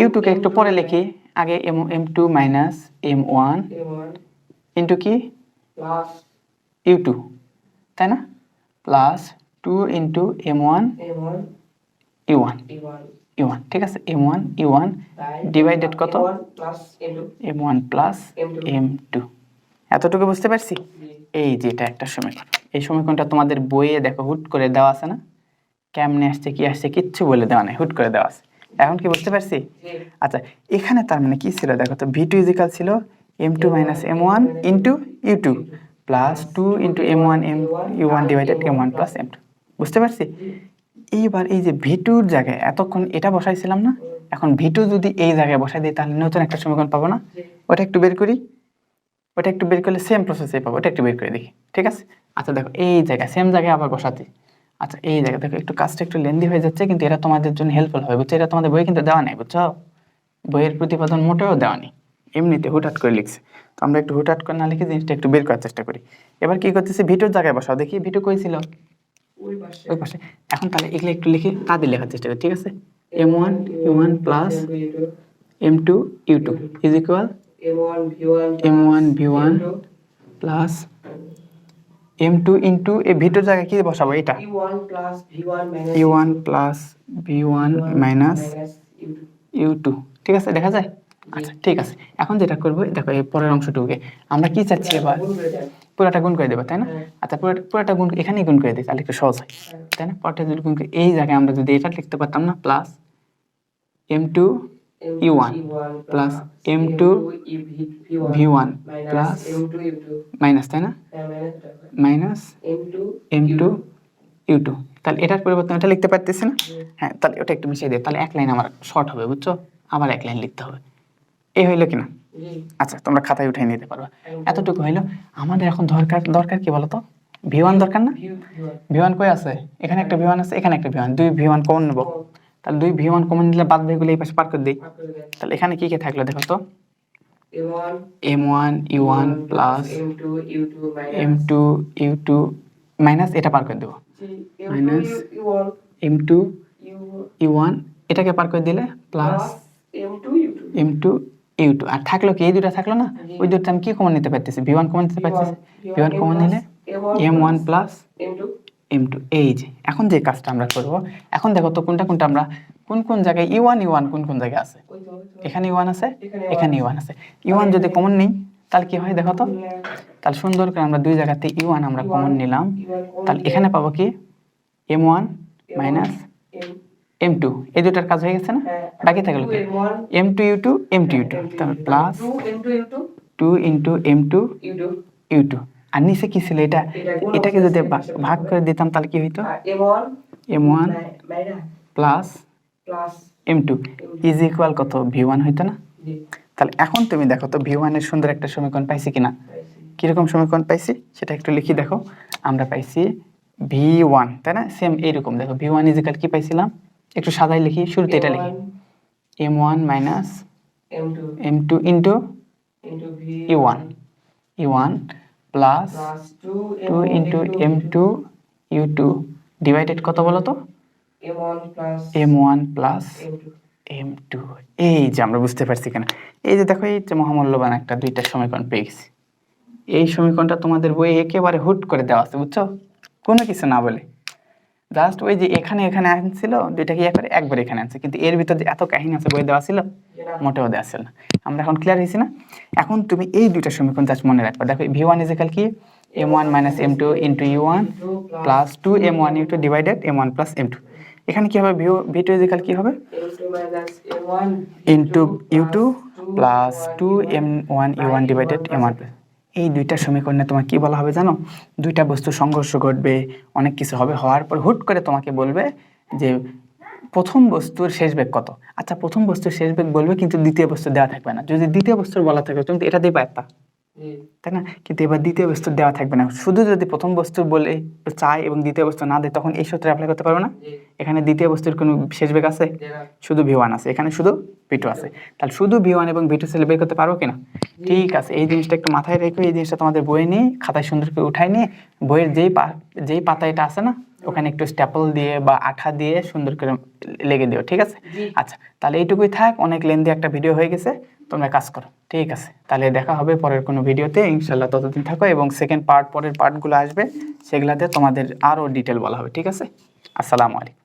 A: u2 কে একটু পরে লিখি, আগে m2 মাইনাস m1 ইন্টু কি
B: প্লাস
A: u2, তাই না, প্লাস 2 ইন্টু m1 u1, ঠিক আছে, m1 u1 ডিভাইডেড কত, m1 প্লাস m2, এতটুকু বুঝতে পারছি? এই যে এটা একটা সমীকরণ, এই সমীকরণটা তোমাদের বইয়ে দেখো হুট করে দেওয়া আছে না, কেমনে আসছে কি আসছে কিচ্ছু বলে দেওয়া নাই, হুট করে দেওয়া আছে, এখন কি বুঝতে পারছি? আচ্ছা এখানে তার মানে কি ছিল দেখো তো, v2 ইজিক্যাল ছিল m2 minus m1 into u2 plus 2 into m1 u1 divided m1 plus m2, বুঝতে পারছি? এইবার এই যে v2 এর জায়গায় এতক্ষণ এটা বসাইছিলাম না, এখন v2 যদি এই জায়গায় বসাই দিই তাহলে নতুন একটা সমীকরণ পাবো না, ওটা একটু বের করি, ওটা একটু বের করলে সেম প্রসেসে পাবো, ওটা একটু বের করে দেখি, ঠিক আছে? আচ্ছা দেখো এই জায়গায় সেম জায়গায় আবার বসাতে, আচ্ছা এই জায়গা দেখো একটু কাজটা একটু লেন্দি হয়ে যাচ্ছে, কিন্তু এটা তোমাদের জন্য হেল্পফুল হবে, বুঝছো? এটা তোমাদের বইয়ে কিন্তু দেওয়া নাই, বুঝছো? বইয়ের প্রতিপাদন মোটেও দেওয়া নেই, এমনিতে হুটহাট করে লিখছে, তো আমরা একটু হুটহাট করে না লিখে জিনিসটা একটু বের করার চেষ্টা করি। এবার কি করতেছি, v2 জায়গায় বসাও, দেখি v2 কই ছিল, ওই পাশে। এখন তাহলে এগুলো একটু লিখে তাদের লেখার চেষ্টা করি, ঠিক আছে? m1 u1 plus m2 u2 is equal m1 v1 plus m2 into এই v2 জায়গায় কি বসাবো, এটা u1 plus v1 minus u2, ঠিক আছে, দেখা যায়? আচ্ছা ঠিক আছে, এখন যেটা করবো দেখো এই পরের অংশটুকুকে আমরা কি চাচ্ছি, এবার পুরোটা গুণ করে দেবো, তাই না? আচ্ছা পুরোটা গুণ এখানেই গুণ করে দিই তাহলে একটু সহজ হয়, তাই না? পুরোটা যদি গুণ করে এই জায়গায় আমরা যদি এটা লিখতে পারতাম না, plus m2 u1 plus m2 v1 plus minus, তাই না, মাইনাস m2 u2, তাহলে এটার পরিবর্তে এটা লিখতে পারতেছি না, হ্যাঁ তাহলে ওটা একটু মিশিয়ে দিই, তাহলে এক লাইন আমার শর্ট হবে, বুঝছো? আবার এক লাইন লিখতে হবে, এই হইলো কিনা? আচ্ছা তোমরা খাতায় উঠাই নিতে পারবা, এতটুকু হইলো। আমাদের এখন দরকার কি বলতো, v1 দরকার না, v1 কই আছে, এখানে একটা v1 আছে, এখানে একটা v1, দুই v1 কমন নেব, তাহলে দুই v1 কমন নিলে বাদ বাকিগুলো এই পাশে পার করে দিই, তাহলে এখানে কি কি থাকলো দেখো তো, m1 u1 plus m2 u2 minus এটা পার করে দেবো, মাইনাস m2 u1 এটাকে পার করে দিলে প্লাস m2 u2, আর থাকলো কি, এই দুটো থাকলো না, ওই দুটো আমি কি কমন নিতে পারতেছি, v1 কমন নিতে পারতেছি, v1 কমন নিলে m1 প্লাস m2, এই যে এখন যে কাজটা আমরা করব, এখন দেখো তো কোনটা কোনটা আমরা কোন কোন জায়গায় u1 কোন কোন জায়গায় আছে, এখানে u1 আছে, এখানে u1 আছে, u1 যদি কমন নেই তাহলে কি হয় দেখো তো, তাহলে সুন্দর করে আমরা দুই জায়গাতে u1 আমরা কমন নিলাম, তাহলে এখানে পাবো কি m1 মাইনাস m2, এই দুটার কাজ হয়ে গেছে না, বাকি থাকলো কি m2 u2 তারপর প্লাস 2 ইন্টু M2
B: ইউটু
A: U2 আর নিচে কি ছিল এটা
B: কোন
A: এটাকে যদি ভাগ করে দিতাম তাহলে কি হইতো
B: M1
A: M1
B: Maina
A: plus
B: plus
A: M2 is equal কত V1 হইতো না
B: জি
A: তাহলে এখন তুমি দেখো তো V1 এর সুন্দর একটা সমীকরণ পাইছি কিনা কিরকম সমীকরণ পাইছি সেটা একটু লিখি দেখো আমরা পাইছি V1 তাই না সেম এইরকম দেখো V1 ইজ ইকুয়াল কি পাইছিলাম একটু সাদাই লিখি শুরুতে এটা লিখি M1 minus
B: M2
A: M2 into
B: into V
A: E1 plus
B: plus
A: 2 into M2 U2 divided কত বলো তো
B: M1 plus
A: M1 plus
B: M2
A: M2 এই যে আমরা বুঝতে পারছি কেন এই যে দেখো এই যে মহামূল্যবান একটা দুইটা সমীকরণ পেয়ে গেছি এই সমীকরণটা তোমাদের বইয়ে একেবারে হুট করে দেওয়া আছে বুঝছো কোনো কিছু না বলে জাস্ট ওই যে এখানে এখানে আনছিল দুইটাকে ইয়ে করে একবার এখানে আনছে কিন্তু এর ভিতর যে এত কাহিনী আছে বই দেওয়া ছিল মোটেও দেওয়া ছিল না আমরা এখন ক্লিয়ার হয়েছি না এখন তুমি এই দুইটা সমীকরণ জাস্ট মনে রাখবা দেখো V1 ইজ ইকুয়াল কি M1 minus M2 into U1 plus 2M1 U2 divided M1 plus M2 এখানে কি হবে V2 ইজ ইকুয়াল কি হবে
B: M2 minus M1
A: into U2 plus 2M1 U1 divided M1 এই দুইটা সমীকরণে তোমার কি বলা হবে জানো দুইটা বস্তু সংঘর্ষ ঘটবে অনেক কিছু হবে হওয়ার পর হুট করে তোমাকে বলবে যে প্রথম বস্তুর শেষ বেগ কত আচ্ছা প্রথম বস্তুর শেষ বেগ বলবে কিন্তু দ্বিতীয় বস্তু দেওয়া থাকবে না যদি দ্বিতীয় বস্তুর বলা থাকে তুমি তো এটা দিয়ে পারতা
B: জি
A: তাই না কিন্তু এবার দ্বিতীয় বস্তুর দেওয়া থাকবে না শুধু যদি প্রথম বস্তুর বলে চাই এবং দ্বিতীয় বস্তু না দেয় তখন এই সূত্রে অ্যাপ্লাই করতে পারবে না
B: জি
A: এখানে দ্বিতীয় বস্তুর কোনো শেষ বেগ আছে
B: দেনা
A: শুধু V1 আছে এখানে শুধু V2 আছে তাহলে শুধু V1 এবং V2 ছেলে বের করতে পারবো কিনা ঠিক আছে এই জিনিসটা একটু মাথায় রেখো এই জিনিসটা তোমাদের বইয়ে নিয়ে খাতায় সুন্দর করে উঠাই নিয়ে বইয়ের যেই পাতা এটা আছে না ওখানে একটু স্ট্যাপল দিয়ে বা আঠা দিয়ে সুন্দর করে লেগে দিও ঠিক আছে
B: জি।
A: আচ্ছা তাহলে এইটুকুই থাক অনেক লেন্দি একটা ভিডিও হয়ে গেছে তোমরা কাজ করো ঠিক আছে তাহলে দেখা হবে পরের কোনো ভিডিওতে ইনশাল্লাহ ততদিন থাকো এবং সেকেন্ড পার্ট পরের পার্টগুলো আসবে সেগুলাতে তোমাদের আরও ডিটেল বলা হবে ঠিক আছে আসসালামু আলাইকুম